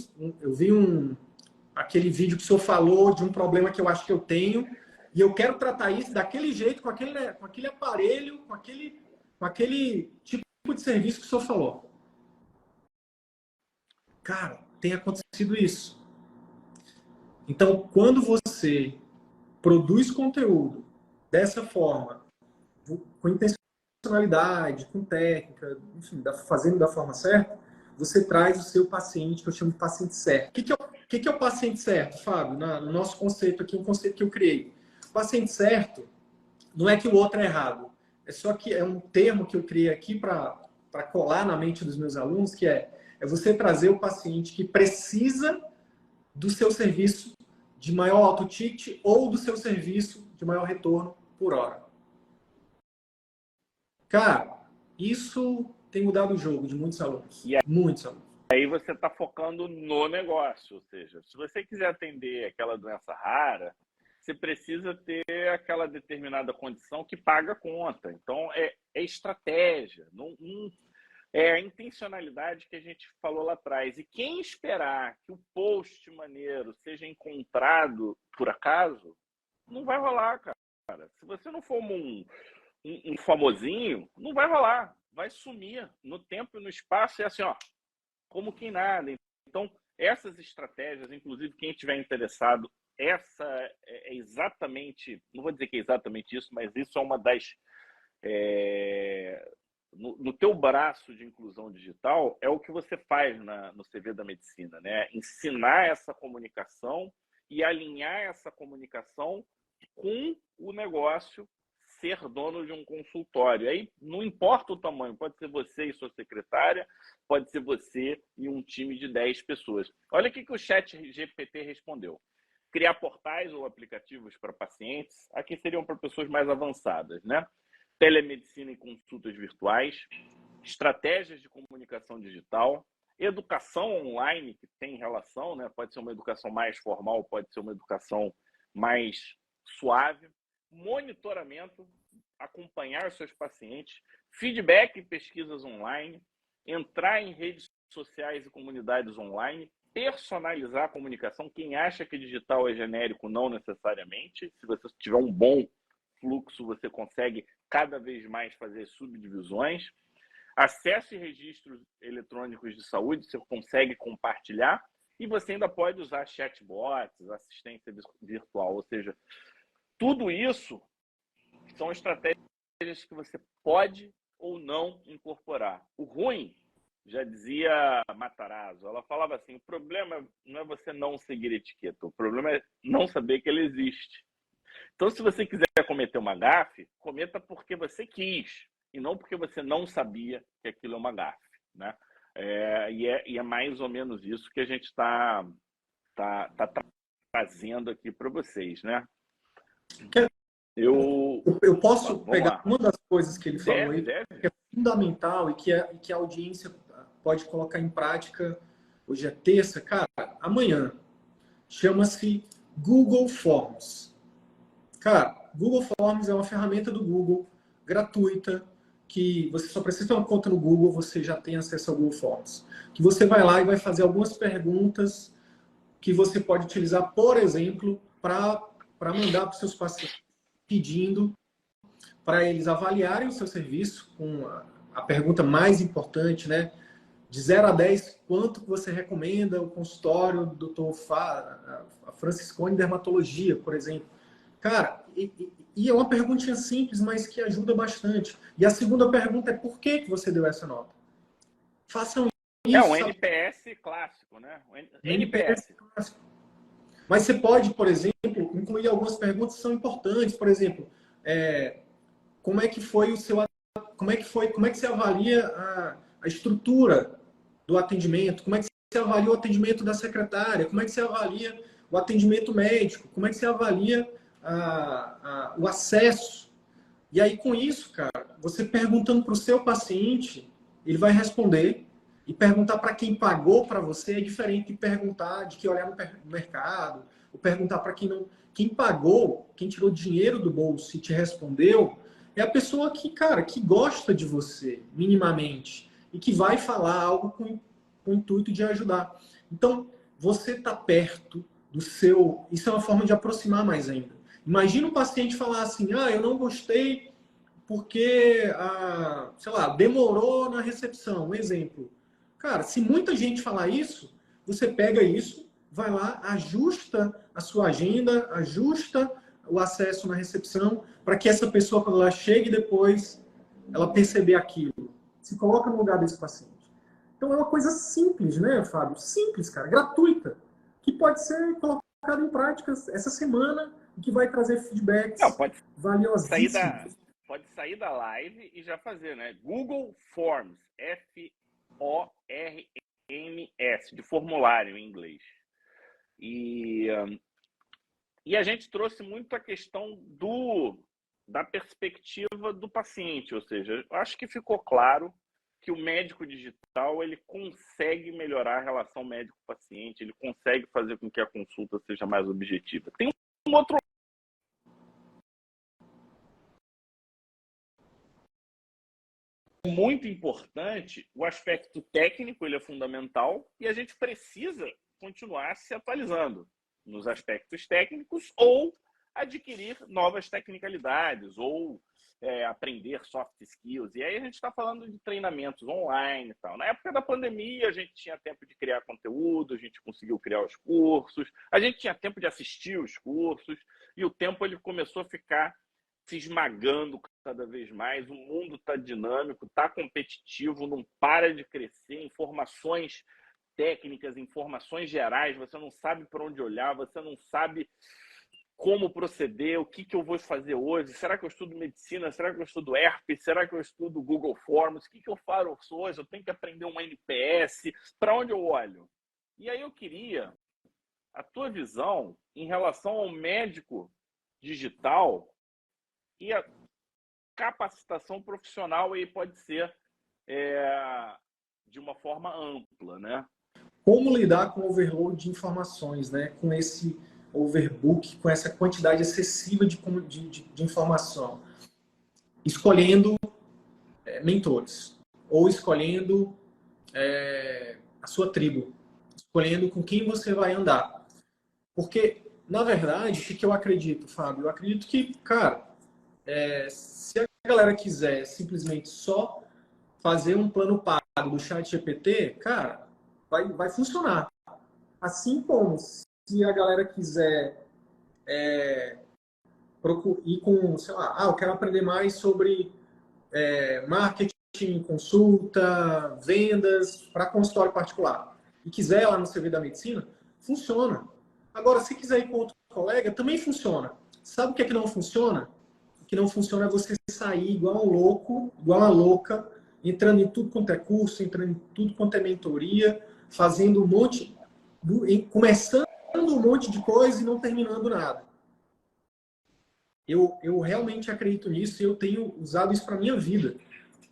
aquele vídeo que o senhor falou de um problema que eu acho que eu tenho, e eu quero tratar isso daquele jeito, com aquele aparelho, com aquele tipo de serviço que o senhor falou. Cara, tem acontecido isso. Então, quando você produz conteúdo dessa forma, com intencionalidade, com técnica, enfim, fazendo da forma certa, você traz o seu paciente, que eu chamo de paciente certo. O que é o paciente certo, Fábio? No nosso conceito aqui, um conceito que eu criei. O paciente certo não é que o outro é errado. É só que é um termo que eu criei aqui para colar na mente dos meus alunos, que é você trazer o paciente que precisa do seu serviço de maior alto ticket ou do seu serviço de maior retorno por hora. Cara, isso tem mudado o jogo de muitos alunos. Muitos alunos. Aí você está focando no negócio, ou seja, se você quiser atender aquela doença rara, você precisa ter aquela determinada condição que paga a conta. Então, é estratégia, é a intencionalidade que a gente falou lá atrás. E quem esperar que o post maneiro seja encontrado por acaso, não vai rolar, cara. Se você não for um famosinho, não vai rolar. Vai sumir no tempo e no espaço. É assim, ó, como quem nada. Então, essas estratégias, inclusive quem estiver interessado, essa é exatamente, não vou dizer que é exatamente isso, mas isso é uma das... no teu braço de inclusão digital, é o que você faz no CV da medicina, né? Ensinar essa comunicação e alinhar essa comunicação com o negócio, ser dono de um consultório. Aí não importa o tamanho, pode ser você e sua secretária, pode ser você e um time de 10 pessoas. Olha o que o ChatGPT respondeu. Criar portais ou aplicativos para pacientes, aqui seriam para pessoas mais avançadas, né? Telemedicina e consultas virtuais, estratégias de comunicação digital, educação online que tem relação, né? Pode ser uma educação mais formal, pode ser uma educação mais suave, monitoramento, acompanhar os seus pacientes, feedback e pesquisas online, entrar em redes sociais e comunidades online, personalizar a comunicação. Quem acha que digital é genérico, não necessariamente. Se você tiver um bom fluxo, você consegue cada vez mais fazer subdivisões. Acesso e registros eletrônicos de saúde, você consegue compartilhar. E você ainda pode usar chatbots, assistência virtual. Ou seja, tudo isso são estratégias que você pode ou não incorporar. O ruim, já dizia Matarazzo, ela falava assim, o problema não é você não seguir etiqueta, o problema é não saber que ela existe. Então, se você quiser cometer uma gafe, cometa porque você quis, e não porque você não sabia que aquilo é uma gafe, né? E é mais ou menos isso que a gente está trazendo aqui para vocês, né? Eu posso pegar uma das coisas que ele falou aí, que é fundamental e que a audiência pode colocar em prática. Hoje é terça, cara, amanhã. Chama-se Google Forms. Cara, Google Forms é uma ferramenta do Google, gratuita, que você só precisa ter uma conta no Google, você já tem acesso ao Google Forms. Que você vai lá e vai fazer algumas perguntas que você pode utilizar, por exemplo, para mandar para os seus pacientes, pedindo para eles avaliarem o seu serviço com a pergunta mais importante, né? De 0 a 10, quanto você recomenda o consultório do Dr. Franciscone Dermatologia, por exemplo? Cara, e é uma perguntinha simples, mas que ajuda bastante. E a segunda pergunta é por que você deu essa nota? Façam isso. É um NPS clássico, né? NPS clássico. Mas você pode, por exemplo, incluir algumas perguntas que são importantes. Por exemplo, como é que foi o seu... Como é que você avalia a estrutura do atendimento? Como é que você avalia o atendimento da secretária? Como é que você avalia o atendimento médico? Como é que você avalia o acesso? E aí, com isso, cara, você perguntando para o seu paciente, ele vai responder. E perguntar para quem pagou para você é diferente de perguntar, de que olhar no mercado, ou perguntar para quem não... Quem pagou, quem tirou dinheiro do bolso e te respondeu, é a pessoa que, cara, que gosta de você, minimamente. e que vai falar algo com o intuito de ajudar. Então, você está perto do seu... Isso é uma forma de aproximar mais ainda. Imagina um paciente falar assim, eu não gostei porque, sei lá, demorou na recepção. Um exemplo. Cara, se muita gente falar isso, você pega isso, vai lá, ajusta a sua agenda, ajusta o acesso na recepção, para que essa pessoa, quando ela chegue depois, ela perceber aquilo. Se coloca no lugar desse paciente. Então é uma coisa simples, né, Fábio? Simples, cara, gratuita, que pode ser colocada em prática essa semana e que vai trazer feedbacks valiosíssimos. Pode sair da live e já fazer, né? Google Forms, F-O-R-M-S, de formulário em inglês. E a gente trouxe muito a questão da perspectiva do paciente, ou seja, eu acho que ficou claro que o médico digital ele consegue melhorar a relação médico-paciente, ele consegue fazer com que a consulta seja mais objetiva. Tem um outro muito importante, o aspecto técnico ele é fundamental e a gente precisa continuar se atualizando nos aspectos técnicos ou adquirir novas tecnicalidades ou aprender soft skills. E aí a gente está falando de treinamentos online e tal. Na época da pandemia, a gente tinha tempo de criar conteúdo, a gente conseguiu criar os cursos, a gente tinha tempo de assistir os cursos e o tempo ele começou a ficar se esmagando cada vez mais. O mundo está dinâmico, está competitivo, não para de crescer, informações técnicas, informações gerais, você não sabe para onde olhar, você não sabe como proceder, o que eu vou fazer hoje, será que eu estudo medicina, será que eu estudo herpes, será que eu estudo Google Forms, o que eu faço hoje, eu tenho que aprender um NPS, para onde eu olho? E aí eu queria a tua visão em relação ao médico digital e a capacitação profissional aí pode ser de uma forma ampla, né? Como lidar com o overload de informações, né? Com esse overbook, com essa quantidade excessiva de informação. Escolhendo mentores, ou escolhendo a sua tribo, escolhendo com quem você vai andar. Porque, na verdade, o que eu acredito, Fábio? Eu acredito que, cara, se a galera quiser simplesmente só fazer um plano pago do ChatGPT, cara, vai funcionar. Assim como se a galera quiser ir com, sei lá, eu quero aprender mais sobre marketing, consulta, vendas para consultório particular e quiser ir lá no CV da medicina, funciona. Agora, se quiser ir com outro colega, também funciona. Sabe o que é que não funciona? O que não funciona é você sair igual um louco, igual uma louca, entrando em tudo quanto é curso, entrando em tudo quanto é mentoria, fazendo um monte, começando um monte de coisa e não terminando nada. Eu realmente acredito nisso e eu tenho usado isso para minha vida.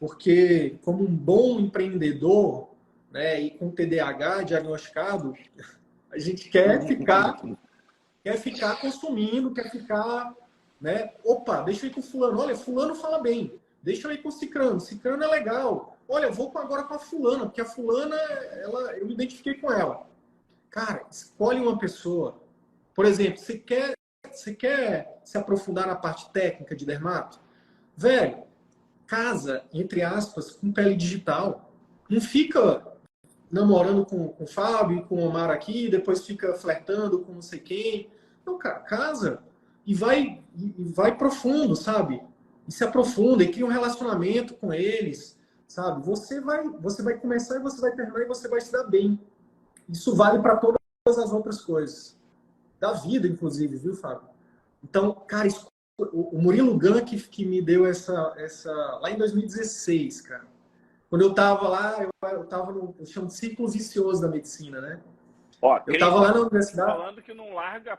Porque, como um bom empreendedor, né, e com TDAH diagnosticado, a gente quer ficar consumindo, quer ficar, né? Opa, deixa eu ir com fulano. Olha, fulano fala bem. Deixa eu ir com cicrano. Cicrano é legal. Olha, eu vou agora com a fulana, porque a fulana, eu me identifiquei com ela. Cara, escolhe uma pessoa. Por exemplo, você quer se aprofundar na parte técnica de dermato? Velho, casa, entre aspas, com pele digital. Não fica namorando com o Fábio e com o Omar aqui, depois fica flertando com não sei quem. Não, cara, casa e vai profundo, sabe? E se aprofunda e cria um relacionamento com eles, sabe? Você vai começar e você vai terminar e você vai se dar bem. Isso vale para todas as outras coisas. Da vida, inclusive, viu, Fábio? Então, cara, o Murilo Gun que me deu essa lá em 2016, cara. Quando eu tava lá, eu tava eu chamo de círculo vicioso da medicina, né? Ó, eu Cris, tava lá na universidade. Falando que não larga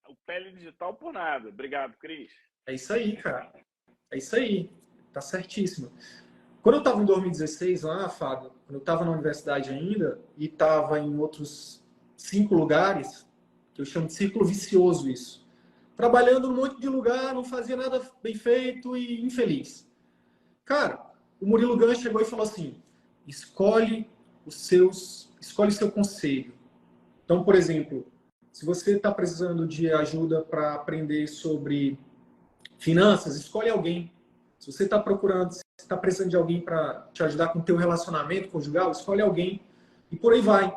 o pele digital por nada. Obrigado, Cris. É isso aí, cara. É isso aí. Tá certíssimo. Quando eu tava em 2016 lá, Fábio, quando eu tava na universidade ainda e tava em outros 5 lugares, que eu chamo de círculo vicioso isso. Trabalhando num monte de lugar, não fazia nada bem feito e infeliz. Cara, o Murilo Gun chegou e falou assim, escolhe seu conselho. Então, por exemplo, se você está precisando de ajuda para aprender sobre finanças, escolhe alguém. Se você está precisando de alguém para te ajudar com o teu relacionamento conjugal, escolhe alguém. E por aí vai.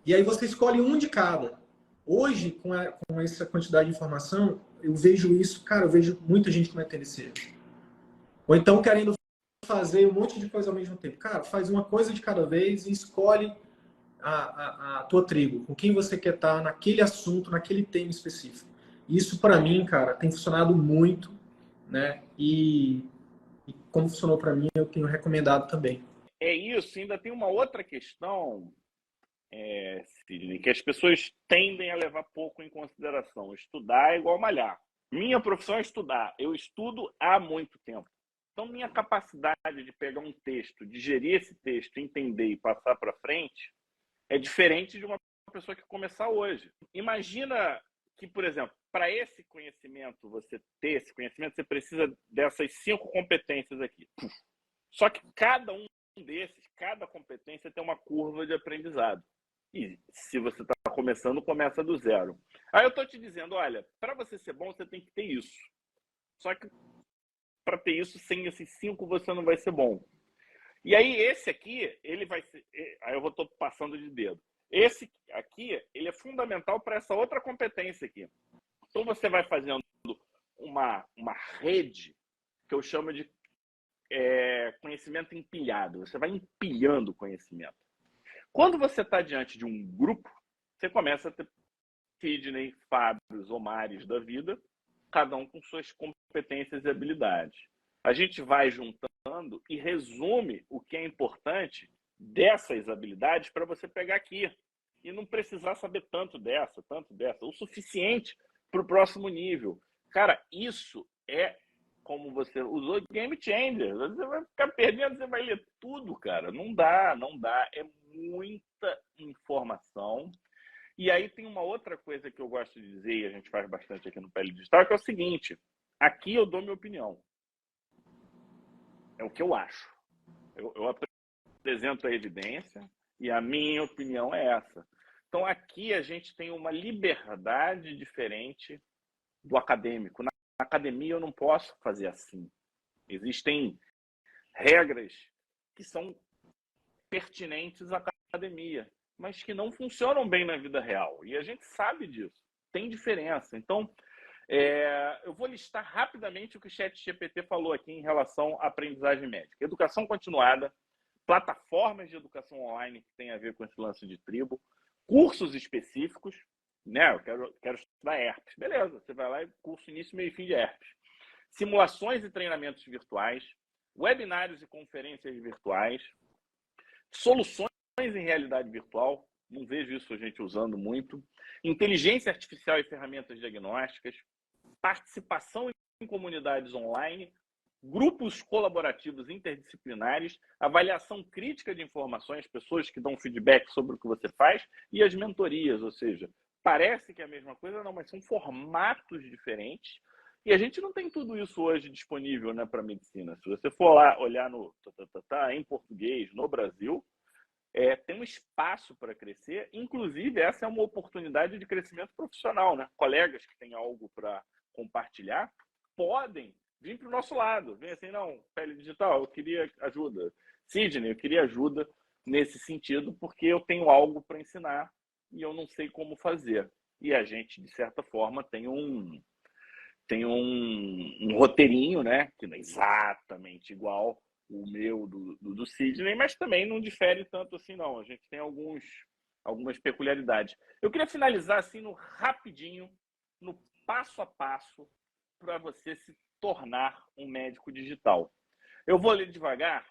E aí você escolhe um de cada. Hoje, com essa quantidade de informação, eu vejo isso, cara, eu vejo muita gente cometendo esse erro. Ou então querendo fazer um monte de coisa ao mesmo tempo. Cara, faz uma coisa de cada vez e escolhe a tua tribo, com quem você quer estar naquele assunto, naquele tema específico. Isso, para mim, cara, tem funcionado muito, né? E como funcionou para mim, eu tenho recomendado também. É isso, ainda tem uma outra questão, Sidney, que as pessoas tendem a levar pouco em consideração. Estudar é igual malhar. Minha profissão é estudar. Eu estudo há muito tempo. Então, minha capacidade de pegar um texto, digerir esse texto, entender e passar para frente é diferente de uma pessoa que começar hoje. Imagina que, por exemplo, para esse conhecimento, você ter esse conhecimento, você precisa dessas 5 competências aqui. Só que cada um desses, cada competência tem uma curva de aprendizado. E se você está começando, começa do zero. Aí eu estou te dizendo, olha, para você ser bom, você tem que ter isso. Só que para ter isso, sem esses 5, você não vai ser bom. E aí esse aqui, ele vai ser... Aí eu estou passando de dedo. Esse aqui, ele é fundamental para essa outra competência aqui. Então você vai fazendo uma rede que eu chamo de conhecimento empilhado. Você vai empilhando conhecimento. Quando você está diante de um grupo, você começa a ter Sidney, Fábios, Omares da vida, cada um com suas competências e habilidades. A gente vai juntando e resume o que é importante dessas habilidades para você pegar aqui e não precisar saber tanto dessa, o suficiente para o próximo nível. Cara, isso é, como você usou, game changer. Você vai ficar perdendo, você vai ler tudo, cara. Não dá. É muita informação. E aí tem uma outra coisa que eu gosto de dizer, e a gente faz bastante aqui no Pele Digital, que é o seguinte: aqui eu dou minha opinião. É o que eu acho. Eu apresento a evidência e a minha opinião é essa. Então aqui a gente tem uma liberdade diferente do acadêmico. Na academia eu não posso fazer assim. Existem regras que são pertinentes à academia, mas que não funcionam bem na vida real. E a gente sabe disso. Tem diferença. Então, eu vou listar rapidamente o que o ChatGPT falou aqui em relação à aprendizagem médica. Educação continuada, plataformas de educação online que tem a ver com esse lance de tribo, cursos específicos, né? Eu quero estudar herpes. Beleza, você vai lá e curso início, meio e fim de herpes. Simulações e treinamentos virtuais, webinários e conferências virtuais, soluções em realidade virtual, não vejo isso a gente usando muito, inteligência artificial e ferramentas diagnósticas, participação em comunidades online, grupos colaborativos interdisciplinares, avaliação crítica de informações, pessoas que dão feedback sobre o que você faz, e as mentorias, ou seja, parece que é a mesma coisa, não, mas são formatos diferentes. E a gente não tem tudo isso hoje disponível, né, para a medicina. Se você for lá olhar em português no Brasil, tem um espaço para crescer. Inclusive, essa é uma oportunidade de crescimento profissional, né? Colegas que têm algo para compartilhar podem vir para o nosso lado. Vem assim, não, Pele Digital, eu queria ajuda. Sidney, eu queria ajuda nesse sentido, porque eu tenho algo para ensinar e eu não sei como fazer. E a gente, de certa forma, tem um roteirinho, né? Que não é exatamente igual o meu do Sidney, mas também não difere tanto assim, não. A gente tem algumas peculiaridades. Eu queria finalizar assim rapidinho, no passo a passo, para você se tornar um médico digital. Eu vou ler devagar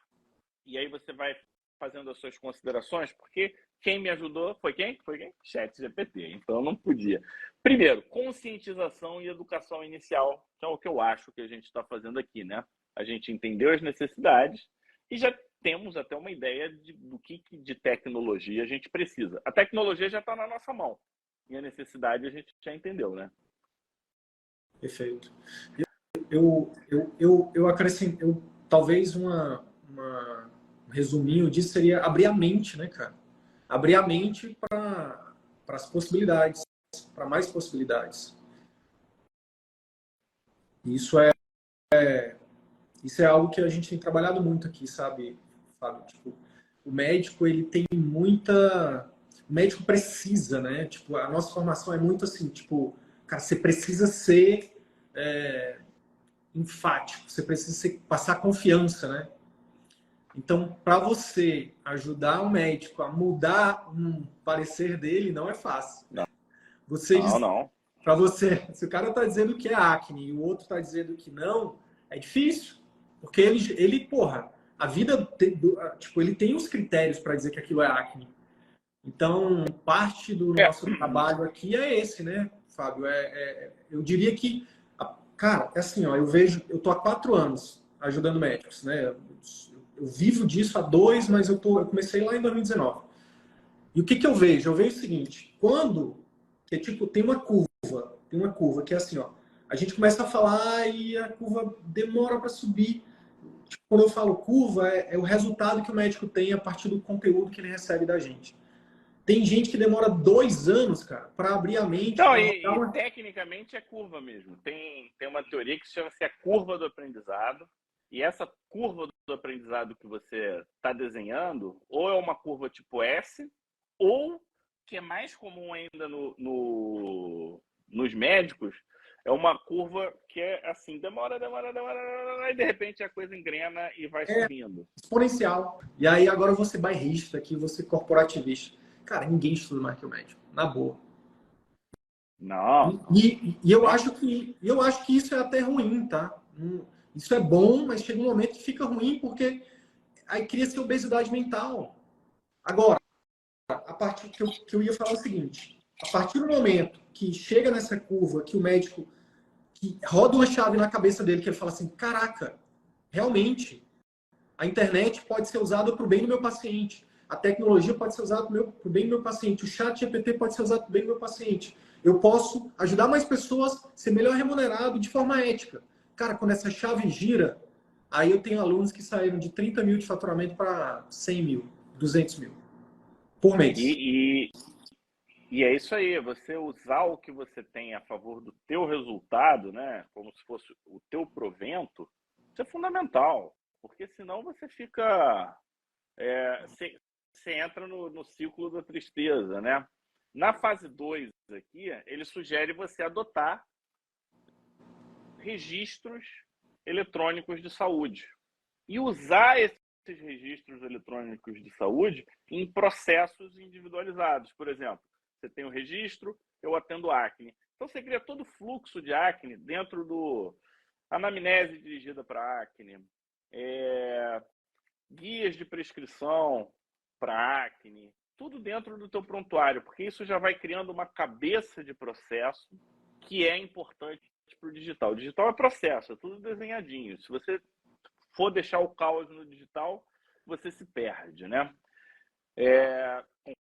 e aí você vai fazendo as suas considerações, porque quem me ajudou foi quem? ChatGPT, então não podia. Primeiro, conscientização e educação inicial, que é o que eu acho que a gente está fazendo aqui, né? A gente entendeu as necessidades e já temos até uma ideia do que de tecnologia a gente precisa. A tecnologia já está na nossa mão e a necessidade a gente já entendeu, né? Perfeito. Eu acrescento, talvez um resuminho disso seria abrir a mente, né, cara? Abrir a mente para as possibilidades, para mais possibilidades. Isso é algo que a gente tem trabalhado muito aqui, sabe, Fábio? Tipo, o médico, ele tem muita... O médico precisa, né? Tipo, a nossa formação é muito assim, tipo, cara, você precisa ser enfático, você precisa passar confiança, né? Então, para você ajudar o médico a mudar um parecer dele, não é fácil. Não, Você não, não. para você, se o cara está dizendo que é acne e o outro está dizendo que não, é difícil, porque porra, a vida, tipo, ele tem os critérios para dizer que aquilo é acne. Então, parte do É, nosso trabalho aqui é esse, né, Fábio? Eu diria que, cara, é assim, ó, eu tô há 4 anos ajudando médicos, né? Eu vivo disso há 2, mas eu comecei lá em 2019. E o que eu vejo? Eu vejo o seguinte, que tipo, tem uma curva que é assim, ó, a gente começa a falar e a curva demora para subir. Tipo, quando eu falo curva, é o resultado que o médico tem a partir do conteúdo que ele recebe da gente. Tem gente que demora 2 anos, cara, para abrir a mente, não, para rodar e uma... tecnicamente é curva mesmo. Tem uma teoria que chama-se a curva do aprendizado. E essa curva do aprendizado que você está desenhando, ou é uma curva tipo S, ou, que é mais comum ainda nos médicos, é uma curva que é assim, demora, e de repente a coisa engrena e vai subindo. exponencial. E aí agora eu vou ser bairrista aqui, vou ser corporativista. Cara, ninguém estuda mais que o médico, na boa. Não, E eu acho que isso é até ruim, tá? Isso é bom, mas chega um momento que fica ruim porque aí cria-se obesidade mental. Agora, a partir que eu ia falar o seguinte, a partir do momento que chega nessa curva, que o médico que roda uma chave na cabeça dele, que ele fala assim, caraca, realmente, a internet pode ser usada para o bem do meu paciente. A tecnologia pode ser usada para o bem do meu paciente. O chat GPT pode ser usado para o bem do meu paciente. Eu posso ajudar mais pessoas a ser melhor remunerado de forma ética. Cara, quando essa chave gira, aí eu tenho alunos que saíram de 30 mil de faturamento para 100 mil, 200 mil por mês. E é isso aí, você usar o que você tem a favor do teu resultado, né, como se fosse o teu provento, isso é fundamental, porque senão você fica, você entra no ciclo da tristeza, né? Na fase 2 aqui, ele sugere você adotar registros eletrônicos de saúde e usar esses registros eletrônicos de saúde em processos individualizados. Por exemplo, você tem o registro, eu atendo acne. Então você cria todo o fluxo de acne dentro do anamnese dirigida para acne, guias de prescrição para acne, tudo dentro do teu prontuário, porque isso já vai criando uma cabeça de processo que é importante para o digital. O digital é processo, é tudo desenhadinho. Se você for deixar o caos no digital, você se perde, né?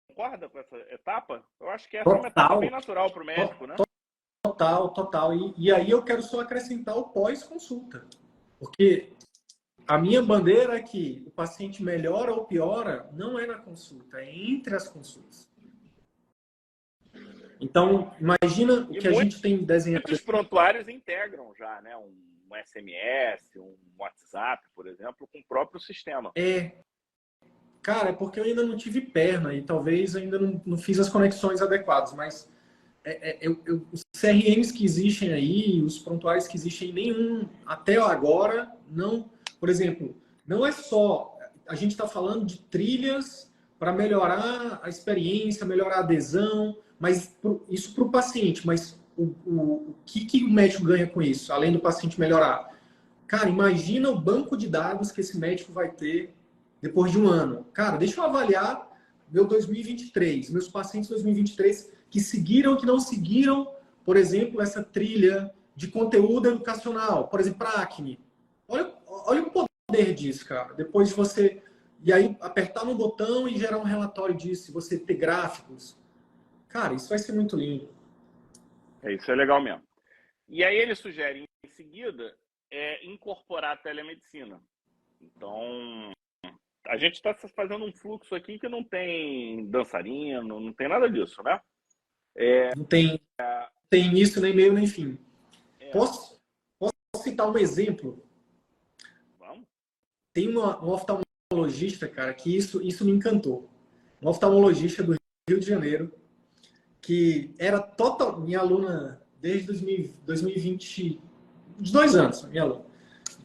Concorda com essa etapa? Eu acho que essa é uma etapa bem Total, natural para o médico, né? total. E aí eu quero só acrescentar o pós-consulta. Porque a minha bandeira é que o paciente melhora ou piora não é na consulta, é entre as consultas. Então, imagina o E que a gente tem desenhado. muitos prontuários integram já, né? Um SMS, um WhatsApp, por exemplo, com o próprio sistema. Cara, é porque eu ainda não tive perna e talvez ainda não fiz as conexões adequadas, mas os CRMs que existem aí, os prontuários que existem, nenhum até agora não. Por exemplo, não é só. A gente está falando de trilhas para melhorar a experiência, melhorar a adesão, mas isso para o paciente. Mas o que o médico ganha com isso, além do paciente melhorar? Cara, imagina o banco de dados que esse médico vai ter depois de um ano. Cara, deixa eu avaliar meu 2023, meus pacientes 2023 que seguiram, que não seguiram, por exemplo, essa trilha de conteúdo educacional, por exemplo, para acne. Olha o poder disso, cara. Depois de você... E aí, apertar no botão e gerar um relatório disso, você ter gráficos. Cara, isso vai ser muito lindo. Isso é legal mesmo. E aí ele sugere, em seguida, incorporar a telemedicina. Então, a gente está fazendo um fluxo aqui que não tem dançarino, não tem nada disso, né? Não tem início, nem meio, nem fim. É, Posso citar um exemplo? vamos. Tem um oftalmologista, cara, que isso me encantou. Um oftalmologista do Rio de Janeiro, que era minha aluna desde 2020, uns 2 anos, minha aluna.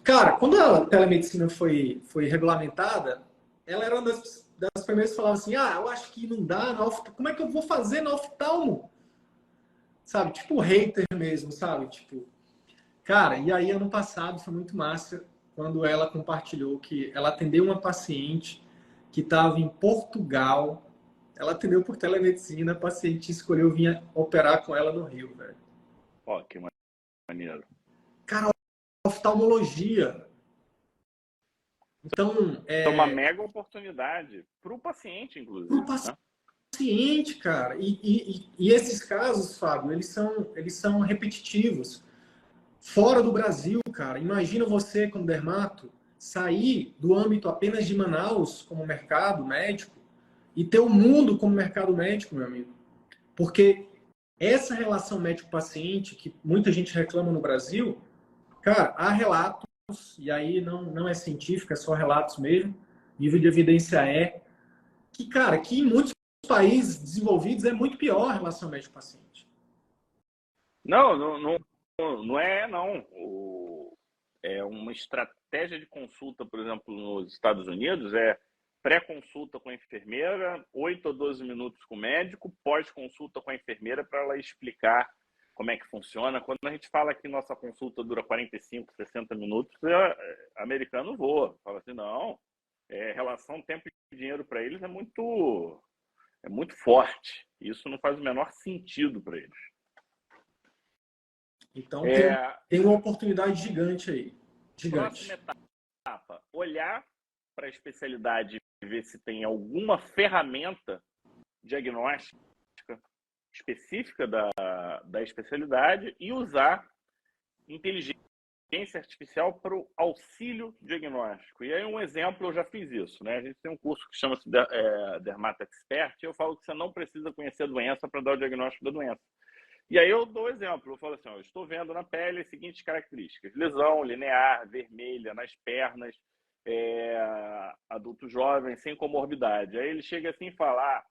Cara, quando a telemedicina foi regulamentada, ela era uma das primeiras que falava assim, eu acho que não dá, como é que eu vou fazer na oftalmo? Sabe, tipo hater mesmo, sabe? Tipo, cara, e aí ano passado foi muito massa quando ela compartilhou que ela atendeu uma paciente que estava em Portugal. Ela atendeu por telemedicina, a paciente escolheu vir operar com ela no Rio, velho. Ó, que maneiro. Cara, oftalmologia. Então, É uma mega oportunidade para o paciente, pro inclusive, né? paciente, cara. E esses casos, Fábio, eles são repetitivos. Fora do Brasil, cara, imagina você, como dermato, sair do âmbito apenas de Manaus como mercado médico e ter o mundo como mercado médico, meu amigo. Porque essa relação médico-paciente, que muita gente reclama no Brasil, cara, há relatos, e aí não é científico, é só relatos mesmo, nível de evidência que, cara, que em muitos países desenvolvidos é muito pior a relação médico-paciente. Não, não é, não. É uma estratégia de consulta, por exemplo, nos Estados Unidos, é pré-consulta com a enfermeira, 8 a 12 minutos com o médico, pós-consulta com a enfermeira para ela explicar como é que funciona. Quando a gente fala que nossa consulta dura 45, 60 minutos, americano voa. Fala assim, não, relação tempo e dinheiro para eles é muito forte. Isso não faz o menor sentido para eles. Então tem uma oportunidade gigante aí. Próxima Gigante. etapa, olhar para a especialidade e ver se tem alguma ferramenta diagnóstica específica da especialidade e usar inteligência artificial para o auxílio diagnóstico. E aí um exemplo, eu já fiz isso, né? A gente tem um curso que chama-se Dermato Expert e eu falo que você não precisa conhecer a doença para dar o diagnóstico da doença. E aí eu dou exemplo, eu falo assim, eu estou vendo na pele as seguintes características: lesão linear, vermelha nas pernas, adulto jovem, sem comorbidade. Aí ele chega assim e fala,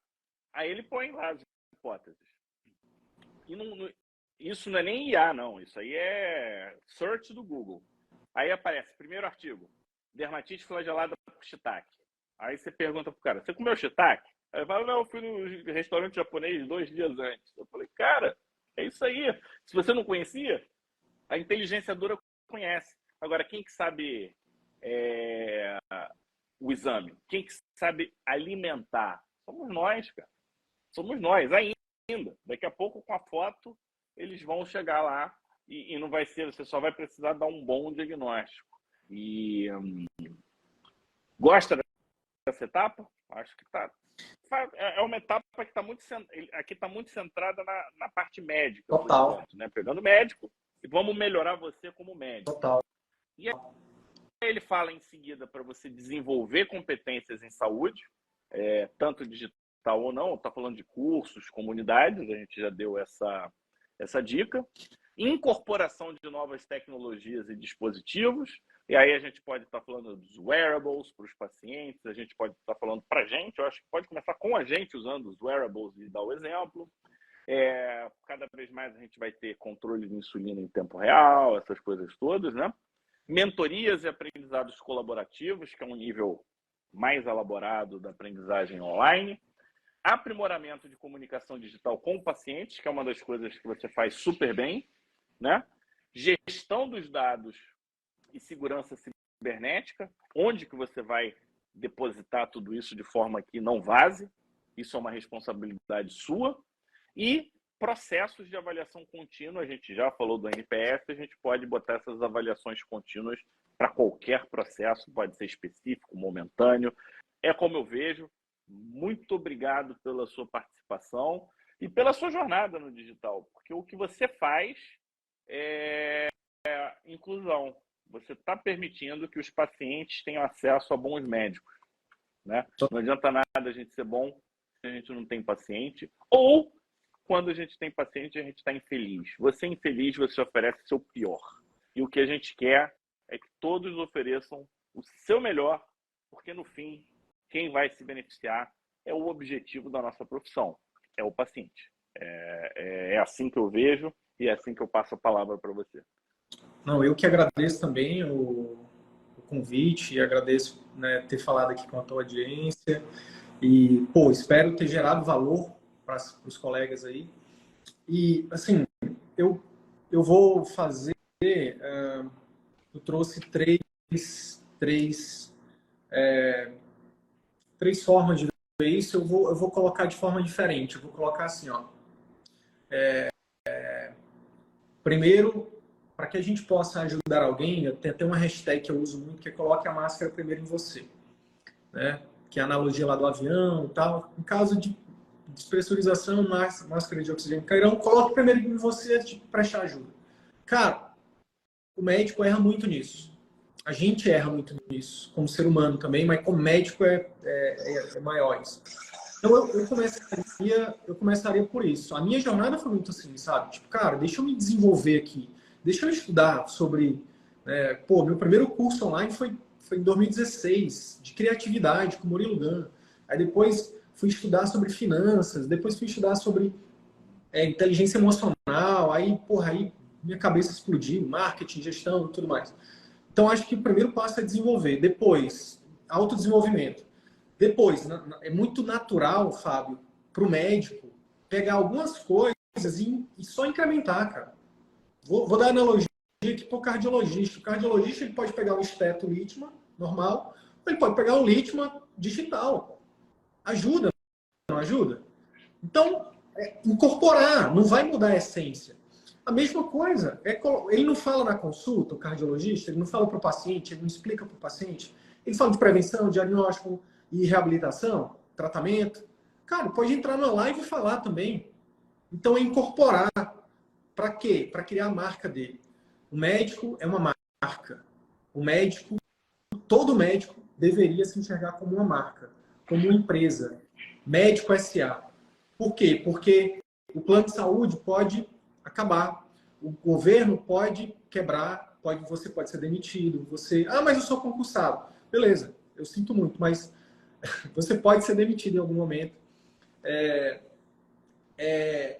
aí ele põe lá as hipóteses. E isso não é nem IA, não, isso aí é search do Google. Aí aparece, primeiro artigo, dermatite flagelada por shiitake. Aí você pergunta pro cara, você comeu shiitake? Aí ele fala, não, eu fui no restaurante japonês 2 dias antes. Eu falei, cara, é isso aí. Se você não conhecia, a inteligência dura conhece. Agora, quem que sabe o exame? Quem que sabe alimentar? Somos nós, cara. Somos nós, ainda. Daqui a pouco, com a foto, eles vão chegar lá e não vai ser, você só vai precisar dar um bom diagnóstico. E gosta dessa etapa? Acho que tá. É uma etapa que está muito centrada na parte médica, por Total. enquanto, né? Pegando médico e vamos melhorar você como médico. Total. E aí ele fala em seguida para você desenvolver competências em saúde, tanto digital ou não, está falando de cursos, comunidades, a gente já deu essa dica. Incorporação de novas tecnologias e dispositivos, e aí a gente pode estar falando dos wearables para os pacientes, a gente pode estar falando para a gente, eu acho que pode começar com a gente usando os wearables e dar o exemplo. Cada vez mais a gente vai ter controle de insulina em tempo real, essas coisas todas, né? Mentorias e aprendizados colaborativos, que é um nível mais elaborado da aprendizagem online. Aprimoramento de comunicação digital com pacientes, que é uma das coisas que você faz super bem, né? Gestão dos dados e segurança cibernética, onde que você vai depositar tudo isso de forma que não vaze, isso é uma responsabilidade sua, e processos de avaliação contínua, a gente já falou do NPS, a gente pode botar essas avaliações contínuas para qualquer processo, pode ser específico, momentâneo, é como eu vejo. Muito obrigado pela sua participação e pela sua jornada no digital, porque o que você faz é inclusão. Você está permitindo que os pacientes tenham acesso a bons médicos. né? Não adianta nada a gente ser bom se a gente não tem paciente, ou quando a gente tem paciente, a gente está infeliz. Você é infeliz, você oferece o seu pior. E o que a gente quer é que todos ofereçam o seu melhor, porque no fim, quem vai se beneficiar é o objetivo da nossa profissão, é o paciente. É assim que eu vejo e é assim que eu passo a palavra para você. Não, eu que agradeço também o convite e agradeço, né, ter falado aqui com a tua audiência e, pô, espero ter gerado valor para os colegas aí. E, assim, eu vou fazer, eu trouxe três formas de ver isso. Eu vou colocar de forma diferente. Eu vou colocar assim, ó. Primeiro, para que a gente possa ajudar alguém, tem até uma hashtag que eu uso muito, que é coloque a máscara primeiro em você, né? Que é a analogia lá do avião e tal. Em caso de despressurização, máscara de oxigênio cairão, coloque primeiro em você antes de prestar ajuda. Cara, o médico erra muito nisso. A gente erra muito nisso, como ser humano também, mas como médico é maior isso. Então eu começaria por isso. A minha jornada foi muito assim, sabe? Tipo, cara, deixa eu me desenvolver aqui. Deixa eu estudar sobre... meu primeiro curso online foi em 2016, de criatividade, com Murilo Gun. Aí depois fui estudar sobre finanças, depois fui estudar sobre inteligência emocional, aí minha cabeça explodiu, marketing, gestão e tudo mais. Então, acho que o primeiro passo é desenvolver. Depois, autodesenvolvimento. Depois, é muito natural, Fábio, para o médico pegar algumas coisas e só incrementar, cara. Vou dar analogia aqui para o cardiologista. O cardiologista ele pode pegar um esteto Litman normal, ou ele pode pegar um Litman digital. Ajuda, não ajuda? Então, incorporar, não vai mudar a essência. A mesma coisa, ele não fala na consulta, o cardiologista, ele não fala para o paciente, ele não explica para o paciente. Ele fala de prevenção, diagnóstico e reabilitação, tratamento. Cara, pode entrar na live e falar também. Então, é incorporar. Para quê? Para criar a marca dele. O médico é uma marca. Todo médico deveria se enxergar como uma marca, como uma empresa. Médico S.A. Por quê? Porque o plano de saúde pode acabar. O governo pode quebrar, você pode ser demitido. Mas eu sou concursado. Beleza, eu sinto muito, mas você pode ser demitido em algum momento.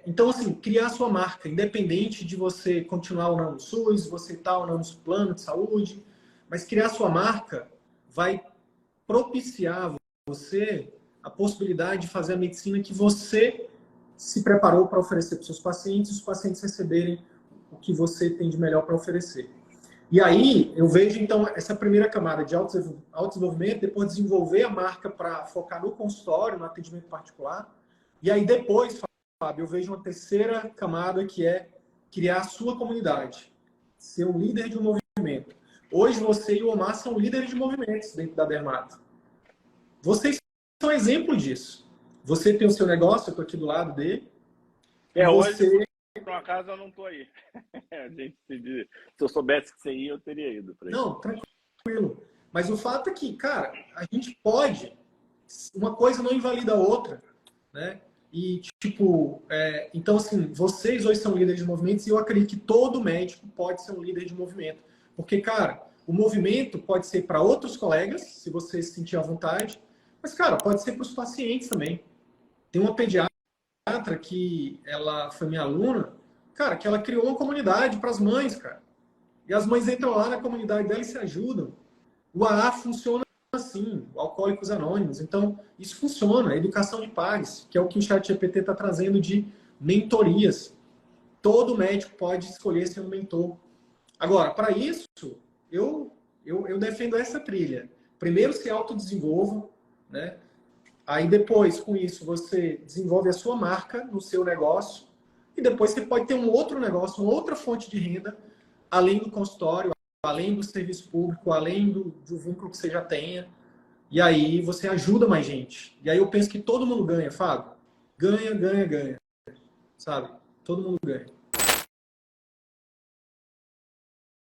Então, assim, criar a sua marca, independente de você continuar ou não no SUS, você estar ou não no plano de saúde, mas criar a sua marca vai propiciar você a possibilidade de fazer a medicina que você se preparou para oferecer para os seus pacientes, e os pacientes receberem o que você tem de melhor para oferecer. E aí, eu vejo, então, essa primeira camada de autodesenvolvimento, depois desenvolver a marca para focar no consultório, no atendimento particular, e aí depois, Fábio, eu vejo uma terceira camada que é criar a sua comunidade, ser um líder de um movimento. Hoje você e o Omar são líderes de movimentos dentro da Dermato. Vocês são exemplo disso. Você tem o seu negócio, eu estou aqui do lado dele. Hoje, por um acaso, eu não estou aí. Se eu soubesse que você ia, eu teria ido para aí. Não, tranquilo. Mas o fato é que, cara, a gente pode... Uma coisa não invalida a outra, né? E, então, assim, vocês hoje são líderes de movimentos e eu acredito que todo médico pode ser um líder de movimento. Porque, cara, o movimento pode ser para outros colegas, se você se sentir à vontade, mas, cara, pode ser para os pacientes também. Tem uma pediatra que ela foi minha aluna, cara, que ela criou uma comunidade para as mães, cara. E as mães entram lá na comunidade dela e se ajudam. O AA funciona assim, o Alcoólicos Anônimos. Então, isso funciona. A educação de pares, que é o que o ChatGPT está trazendo de mentorias. Todo médico pode escolher ser um mentor. Agora, para isso, eu defendo essa trilha. Primeiro, se autodesenvolva, né? Aí depois, com isso, você desenvolve a sua marca no seu negócio e depois você pode ter um outro negócio, uma outra fonte de renda, além do consultório, além do serviço público, além do vínculo que você já tenha. E aí você ajuda mais gente. E aí eu penso que todo mundo ganha, Fábio. Ganha, ganha, ganha. Sabe? Todo mundo ganha.